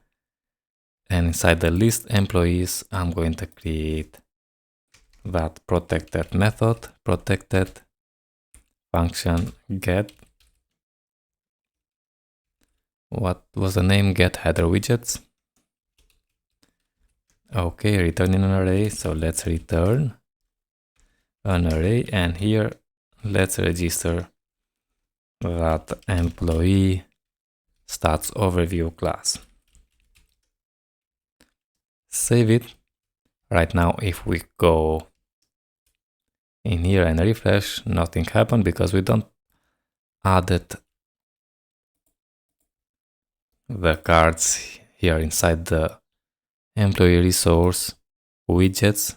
and inside the list employees I'm going to create that protected method, protected function get, what was the name, get header widgets. Okay, return in an array. So let's return an array, and here let's register that employee stats overview class. Save it. Right now if we go in here and refresh, nothing happened because we don't added the cards here inside the employee resource widgets.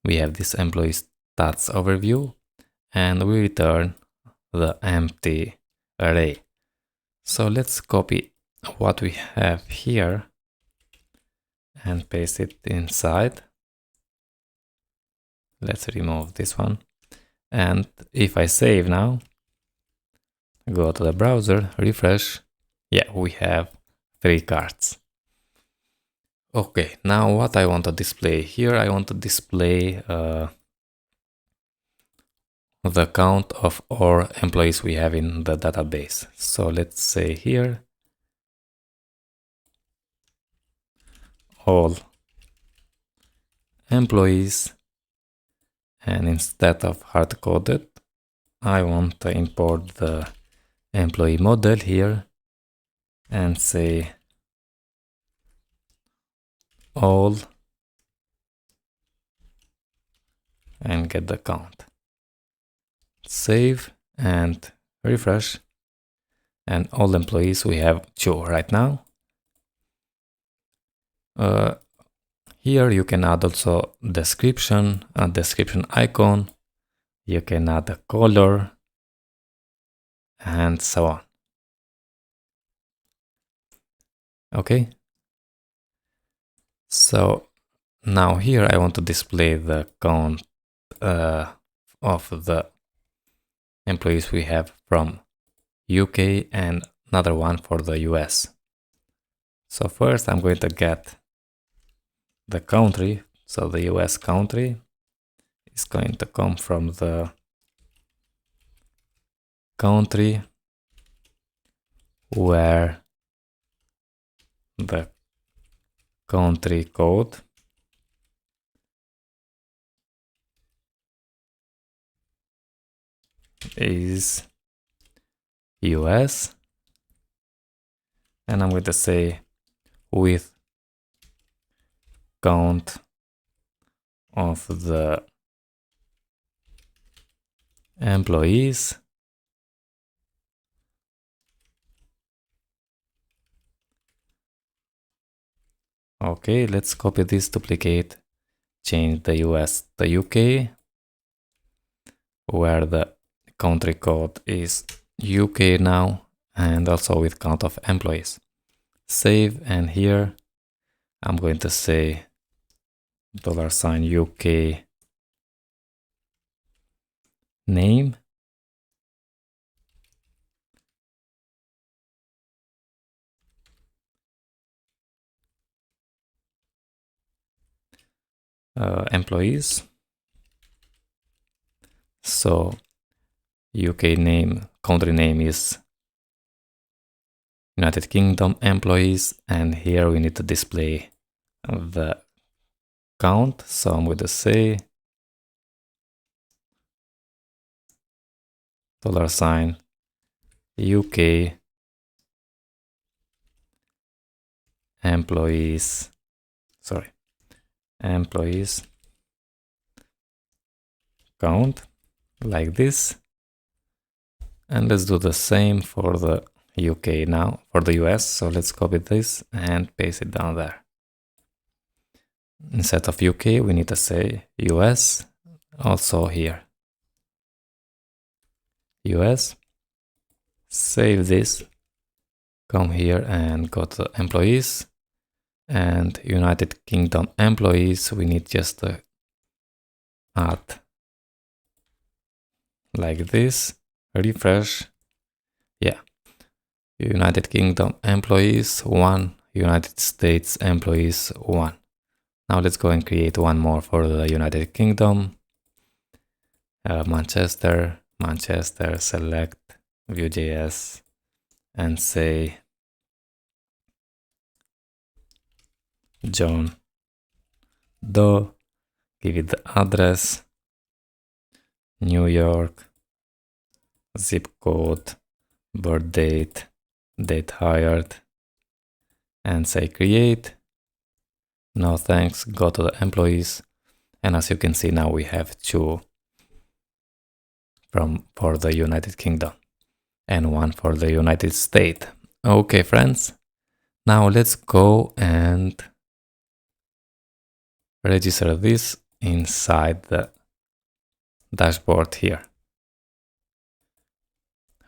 We have this employee stats overview, and we return the empty array. So let's copy what we have here and paste it inside. Let's remove this one, and if I save now, go to the browser, refresh, yeah, we have 3 cards. Okay, now what I want to display here, I want to display the count of all employees we have in the database. So let's say here all employees, and instead of hard-coded I want to import the employee model here and say all and get the count. Save and refresh. And all employees, we have 2 right now. Here you can add also description, a description icon. You can add a color and so on. Okay. So now here I want to display the count of the employees we have from UK and another one for the US. So first I'm going to get the country. So the US country is going to come from the country where the country code is US, and I'm going to say with count of the employees Okay, let's copy this, duplicate, change the US to UK, where the country code is UK now, and also with count of employees. Save, and here I'm going to say $UK name. Employees. So UK name, country name is United Kingdom employees, and here we need to display the count. So I'm going to say $UK employees, employees count, like this. And let's do the same for the UK now, for the US. So let's copy this and paste it down there. Instead of UK, we need to say US, also here. US, save this, come here and go to employees, and United Kingdom employees, we need just to add like this, refresh. Yeah, United Kingdom employees 1, United States employees 1. Now let's go and create one more for the United Kingdom. Manchester, select Vue.js and say John Doe, give it the address, New York, zip code, birth date, date hired, and say create. No thanks, go to the employees, and as you can see now we have 2 for the United Kingdom and 1 for the United States. Okay, friends, now let's go and register this inside the dashboard here.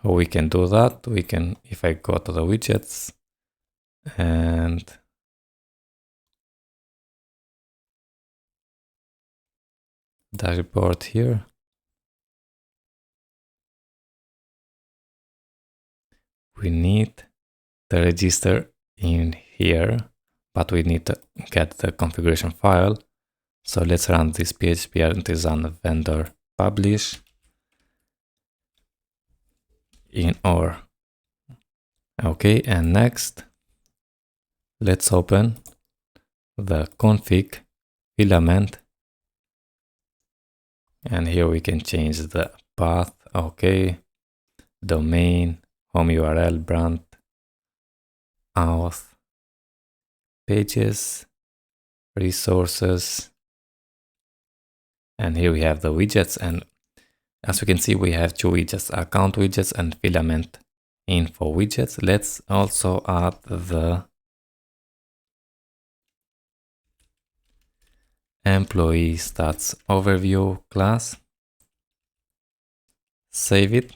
We can do that. We can, if I go to the widgets and dashboard here, we need to register in here, but we need to get the configuration file. So let's run this PHP artisan vendor publish in OR. Okay, and next, let's open the config filament. And here we can change the path. Okay, domain, home URL, brand, auth, pages, resources, and here we have the widgets. And as we can see, we have two widgets, account widgets and filament info widgets. Let's also add the employee stats overview class. Save it,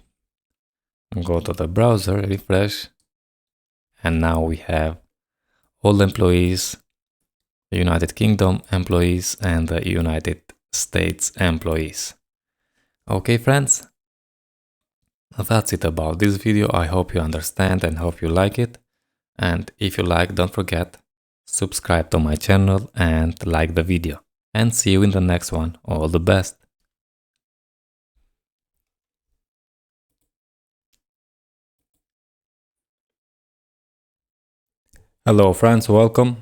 go to the browser, refresh, and now we have all employees, the United Kingdom employees and the United States employees. Okay, friends, that's it about this video. I hope you understand and hope you like it. And if you like, don't forget, subscribe to my channel and like the video. And see you in the next one. All the best. Hello friends, welcome.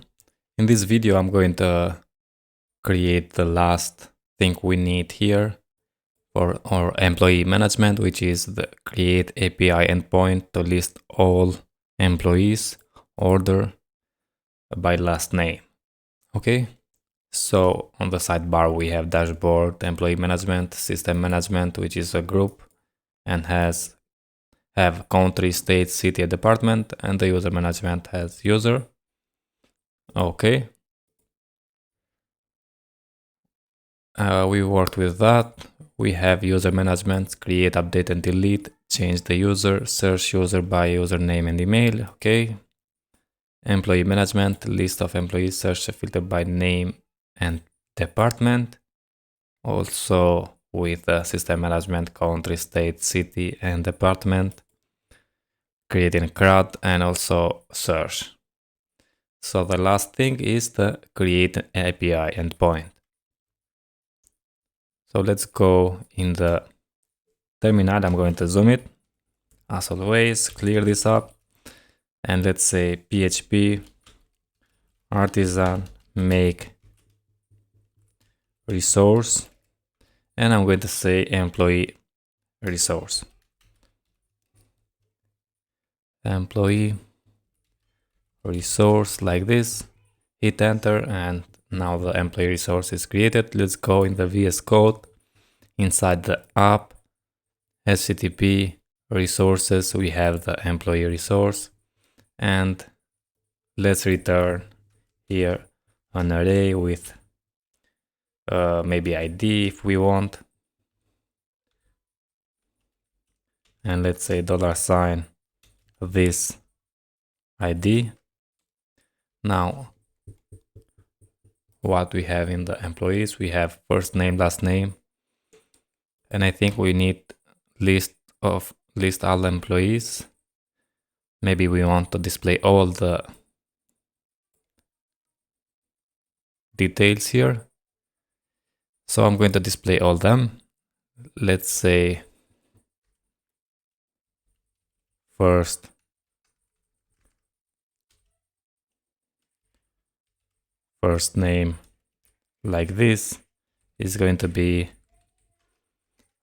In this video I'm going to create the last thing we need here for our employee management, which is the create API endpoint to list all employees order by last name. Okay, so on the sidebar we have dashboard, employee management, system management, which is a group and have country, state, city, and department, and the user management has user. Okay. We worked with that. We have user management, create, update, and delete, change the user, search user by username and email. Okay. Employee management, list of employees, search filter by name and department. Also with system management, country, state, city, and department. Creating CRUD and also search. So the last thing is the create an API endpoint. So let's go in the terminal. I'm going to zoom it. As always, clear this up. And let's say PHP artisan make resource. And I'm going to say employee resource. Employee resource like this. Hit enter and now the employee resource is created. Let's go in the VS Code inside the app HTTP resources. We have the employee resource and let's return here an array with maybe ID if we want. And let's say $sign this ID. Now what we have in the employees, we have first name, last name, and I think we need list all employees. Maybe we want to display all the details here. So I'm going to display all them. Let's say first name like this is going to be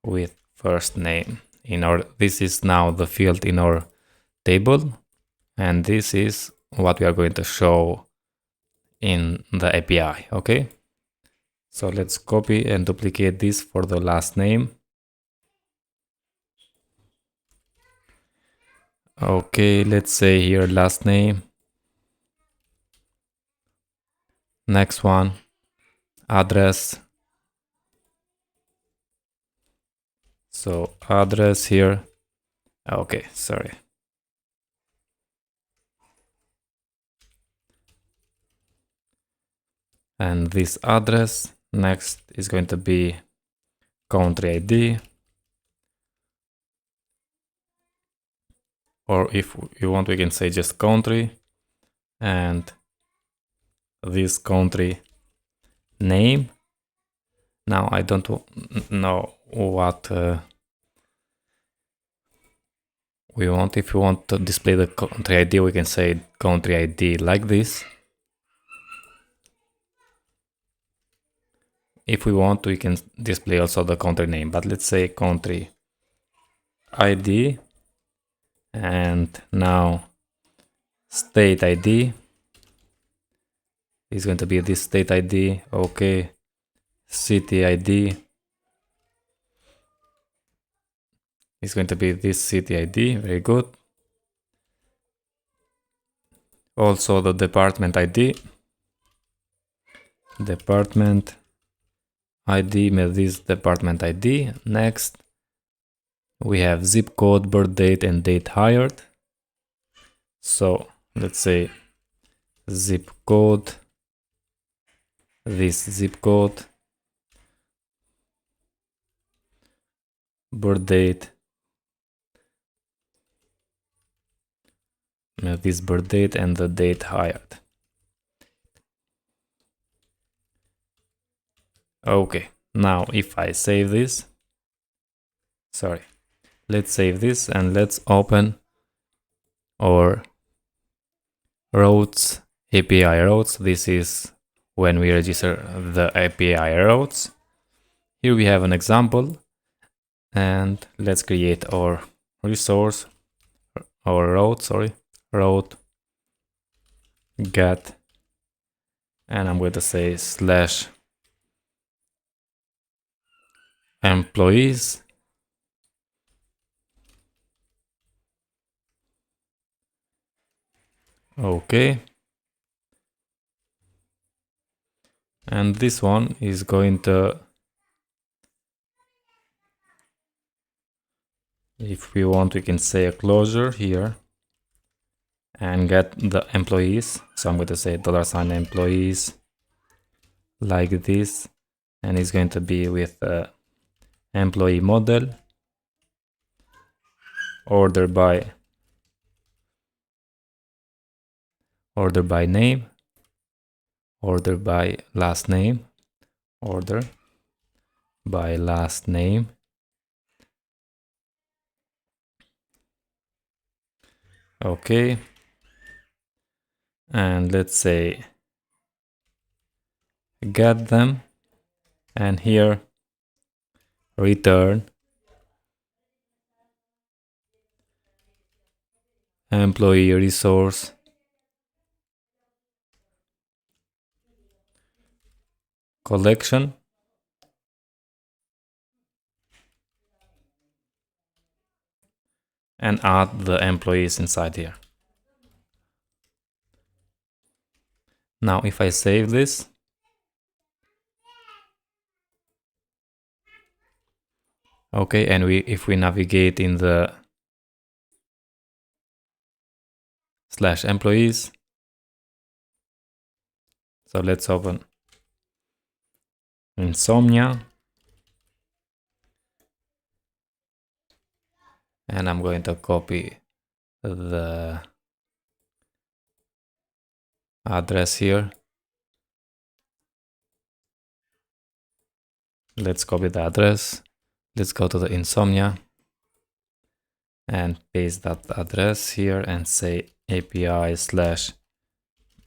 with first name in our, this is now the field in our table, and this is what we are going to show in the API. Okay, so let's copy and duplicate this for the last name. Okay, let's say here last name. Next one, address. So address here. Okay, sorry. And this address. Next is going to be country ID. Or if you want, we can say just country. And this country name. Now I don't know what we want. If you want to display the country ID, we can say country ID like this. If we want, we can display also the country name, but let's say country ID. And now state ID is going to be this state ID. Okay, city ID is going to be this city ID. Very good. Also the department ID. Department ID with this department ID. Next, we have zip code, birth date, and date hired. So let's say zip code, this zip code, birth date, this birth date, and the date hired. Okay, now if I save this, let's save this and let's open our routes, API routes. This is when we register the API routes. Here we have an example, and let's create our resource, our route, route get, and I'm going to say slash employees. Okay. And this one is going to, if we want, we can say a closure here and get the employees. So I'm going to say $employees like this, and it's going to be with employee model, order by name, order by last name, order by last name. Okay. And let's say get them, and here return employee resource collection, and add the employees inside here. Now if I save this, okay, and if we navigate in the slash employees, so let's open Insomnia, and I'm going to copy the address here. Let's copy the address. Let's go to the Insomnia and paste that address here and say API slash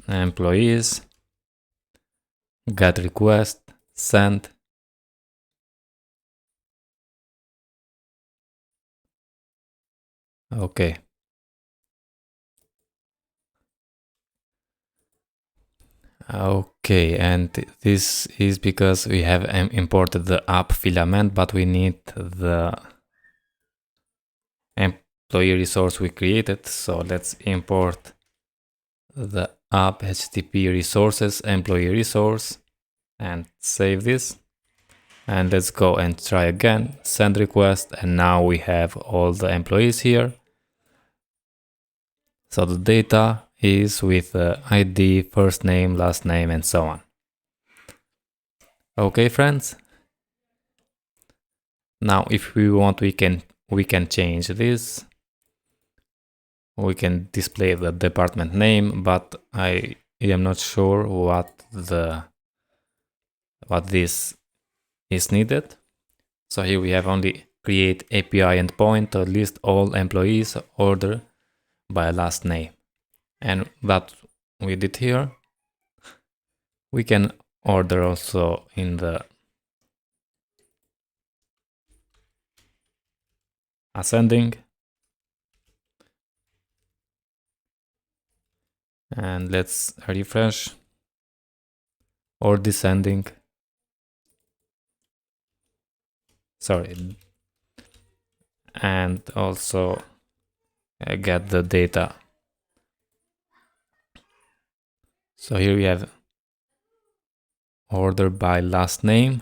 employees, get request, send. Okay. Okay, and this is because we have imported the app filament, but we need the employee resource we created. So let's import the app HTTP resources employee resource and save this. And let's go and try again, send request, and now we have all the employees here. So the data is with ID, first name, last name, and so on. Okay, friends. Now, if we want, we can change this. We can display the department name, but I am not sure what this is needed. So here we have only create API endpoint to list all employees, order by last name, and that we did here. We can order also in the ascending, and let's refresh. or descending. Sorry. And also get the data. So here we have order by last name.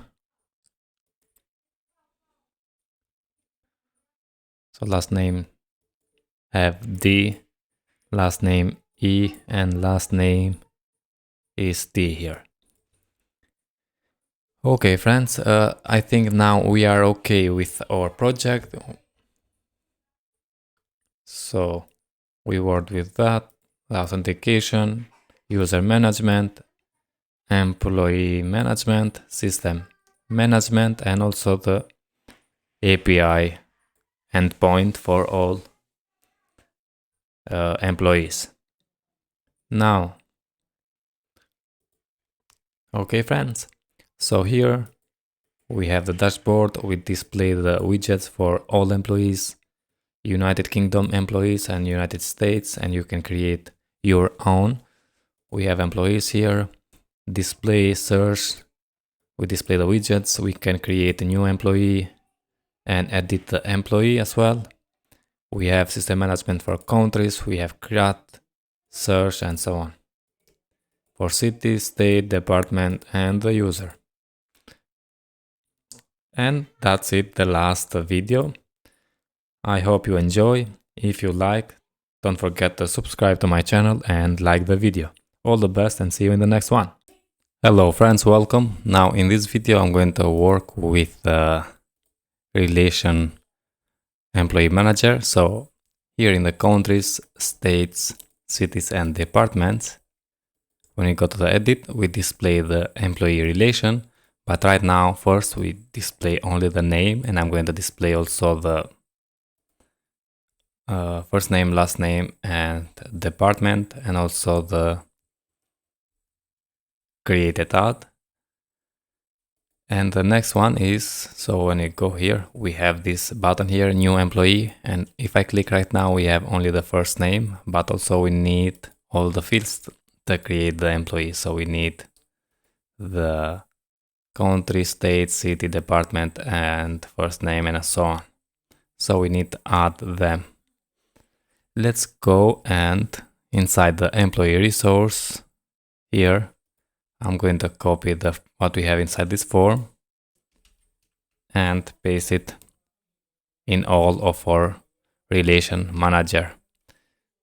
So last name have D, last name E, and last name is D here. Okay, friends, I think now we are okay with our project. So we worked with that, authentication, user management, employee management, system management, and also the API endpoint for all employees. Now, okay, friends. So here we have the dashboard. We display the widgets for all employees, United Kingdom employees and United States, and you can create your own. We have employees here, display, search. We display the widgets. We can create a new employee and edit the employee as well. We have system management for countries. We have CRUD, search, and so on. For city, state, department, and the user. And that's it, the last video. I hope you enjoy. If you like, don't forget to subscribe to my channel and like the video. All the best and see you in the next one. Hello friends, welcome. Now in this video I'm going to work with the relation employee manager. So here in the countries, states, cities and departments, when we go to the edit, we display the employee relation. But right now, first we display only the name, and I'm going to display also the first name, last name, and department, and also the created ad. And the next one is, so when you go here, we have this button here, new employee. And if I click right now, we have only the first name, but also we need all the fields to create the employee. So we need the country, state, city, department, and first name, and so on. So we need to add them. Let's go and inside the employee resource here, I'm going to copy what we have inside this form and paste it in all of our relation manager.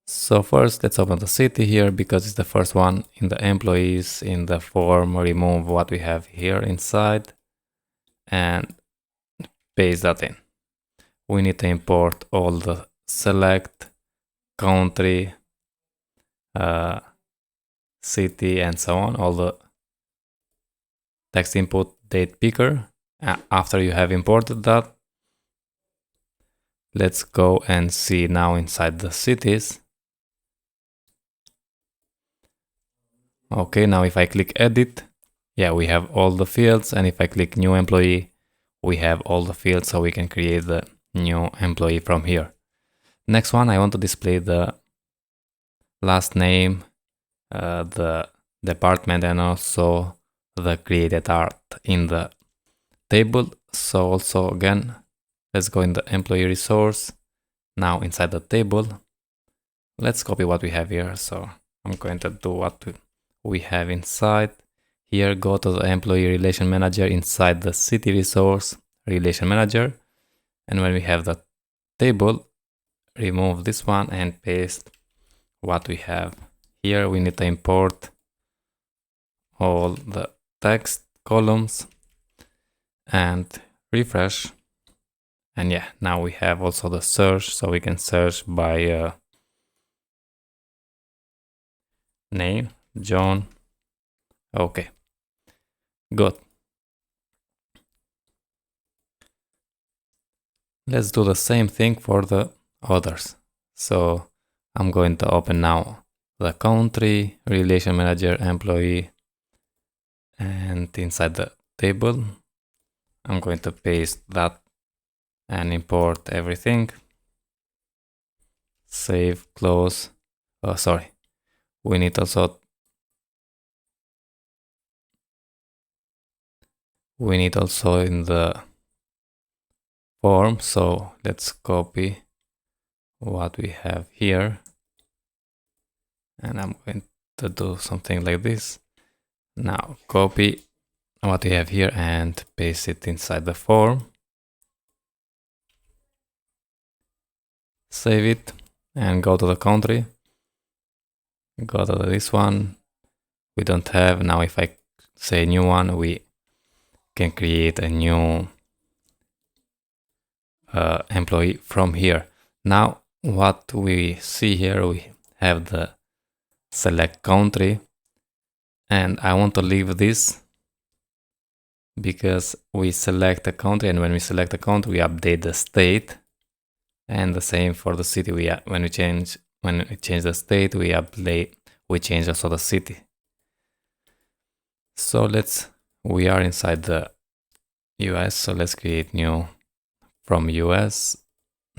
So first let's open the city here because it's the first one. In the employees, in the form, remove what we have here inside and paste that in. We need to import all the select, country, city, and so on, all the text input date picker. After you have imported that, let's go and see now inside the cities. Okay, now if I click edit, yeah, we have all the fields, and if I click new employee, we have all the fields, so we can create the new employee from here. Next one, I want to display the last name, the department, and also the created art in the table. So also again, let's go in the employee resource. Now inside the table, let's copy what we have here. So I'm going to do what we have inside. Here, go to the employee relation manager inside the city resource relation manager. And when we have the table, remove this one and paste what we have. Here we need to import all the text columns and refresh. And yeah, now we have also the search, so we can search by name, John. Okay, good. Let's do the same thing for the others. So I'm going to open now the country, relation manager, employee, and inside the table, I'm going to paste that and import everything. Save, close. Oh, sorry. We need also we need also in the form. So let's copy what we have here. And I'm going to do something like this. Now copy what we have here and paste it inside the form. Save it and go to the country. Go to this one. We don't have. Now if I say new one, we can create a new employee from here. Now what we see here, we have the select country, and I want to leave this because we select a country, and when we select a country we update the state, and the same for the city. When we change the state, we change also the city. So we are inside the US, so let's create new from US.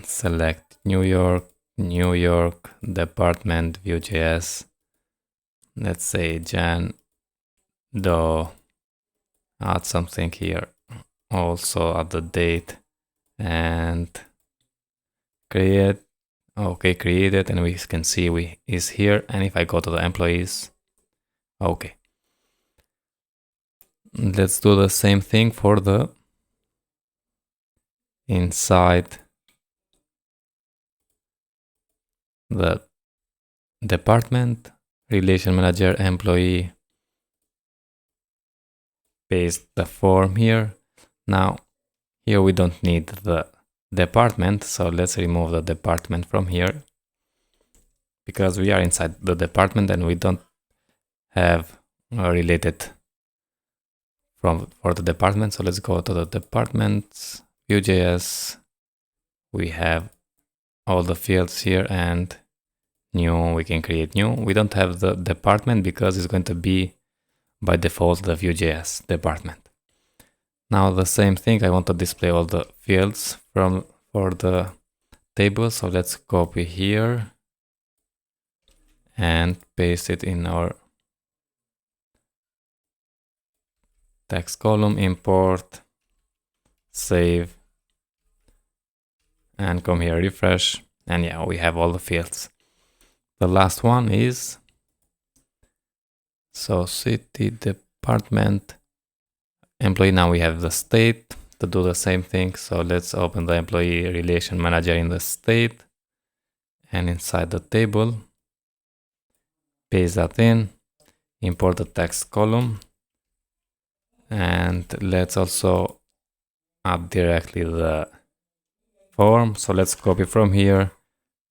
Select New York department, Vue.js. Let's say Jan Doe. Add something here. Also add the date and create. Okay, created, and we can see we is here. And if I go to the employees, okay. Let's do the same thing for the inside the department, relation manager, employee. Paste the form here. Now here we don't need the department, so let's remove the department from here because we are inside the department and we don't have a related for the department. So let's go to the departments, Vue.js. We have all the fields here, and new, we can create new. We don't have the department because it's going to be by default the Vue.js department. Now the same thing, I want to display all the fields for the table. So let's copy here and paste it in our text column, import, save, and come here, refresh, and yeah, we have all the fields. The last one is, so city, department, employee. Now we have the state to do the same thing. So let's open the employee relation manager in the state, and inside the table, paste that in, import the text column, and let's also add directly the form. So let's copy from here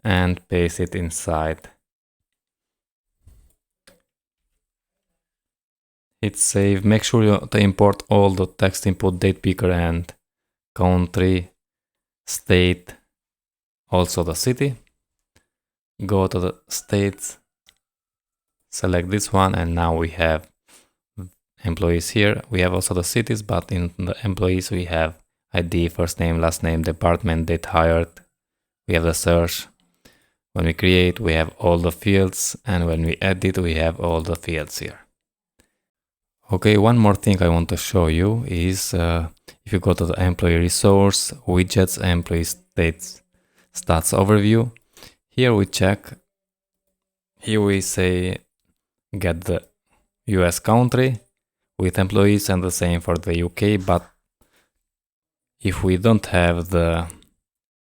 and paste it inside. Hit save. Make sure to import all the text input, date picker and country, state, also the city. Go to the states, select this one, and now we have employees here. We have also the cities, but in the employees we have ID, first name, last name, department, date hired. We have the search. When we create, we have all the fields, and when we edit, we have all the fields here. Okay, one more thing I want to show you is if you go to the employee resource, widgets, employee stats overview. Here we check, here we say get the US country with employees and the same for the UK, but if we don't have the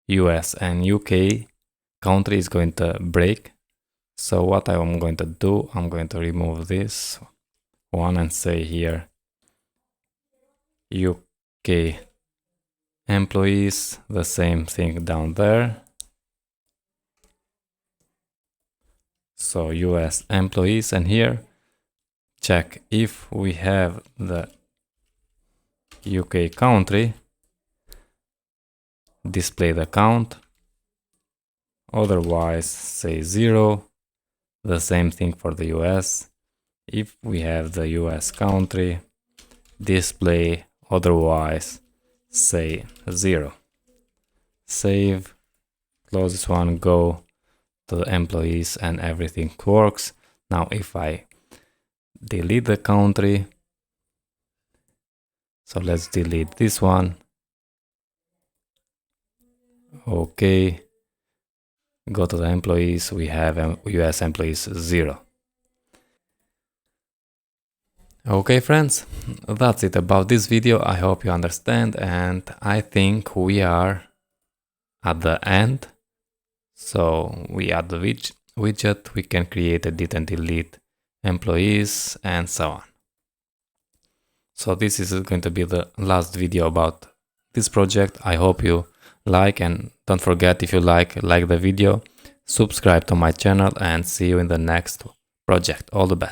US and UK, country is going to break. So what I'm going to do, I'm going to remove this one and say here UK employees, the same thing down there. So US employees, and here check if we have the UK country, display the count, otherwise say 0. The same thing for the US. If we have the US country, display, otherwise say 0. Save, close this one, go to the employees, and everything works. Now if I delete the country, So let's delete this one. Okay. Go to the employees. We have US employees 0. Okay, friends, that's it about this video. I hope you understand, and I think we are at the end. So we add the widget, we can create, edit and delete employees and so on. So this is going to be the last video about this project. I hope you like, and don't forget, if you like the video, subscribe to my channel, and see you in the next project. All the best.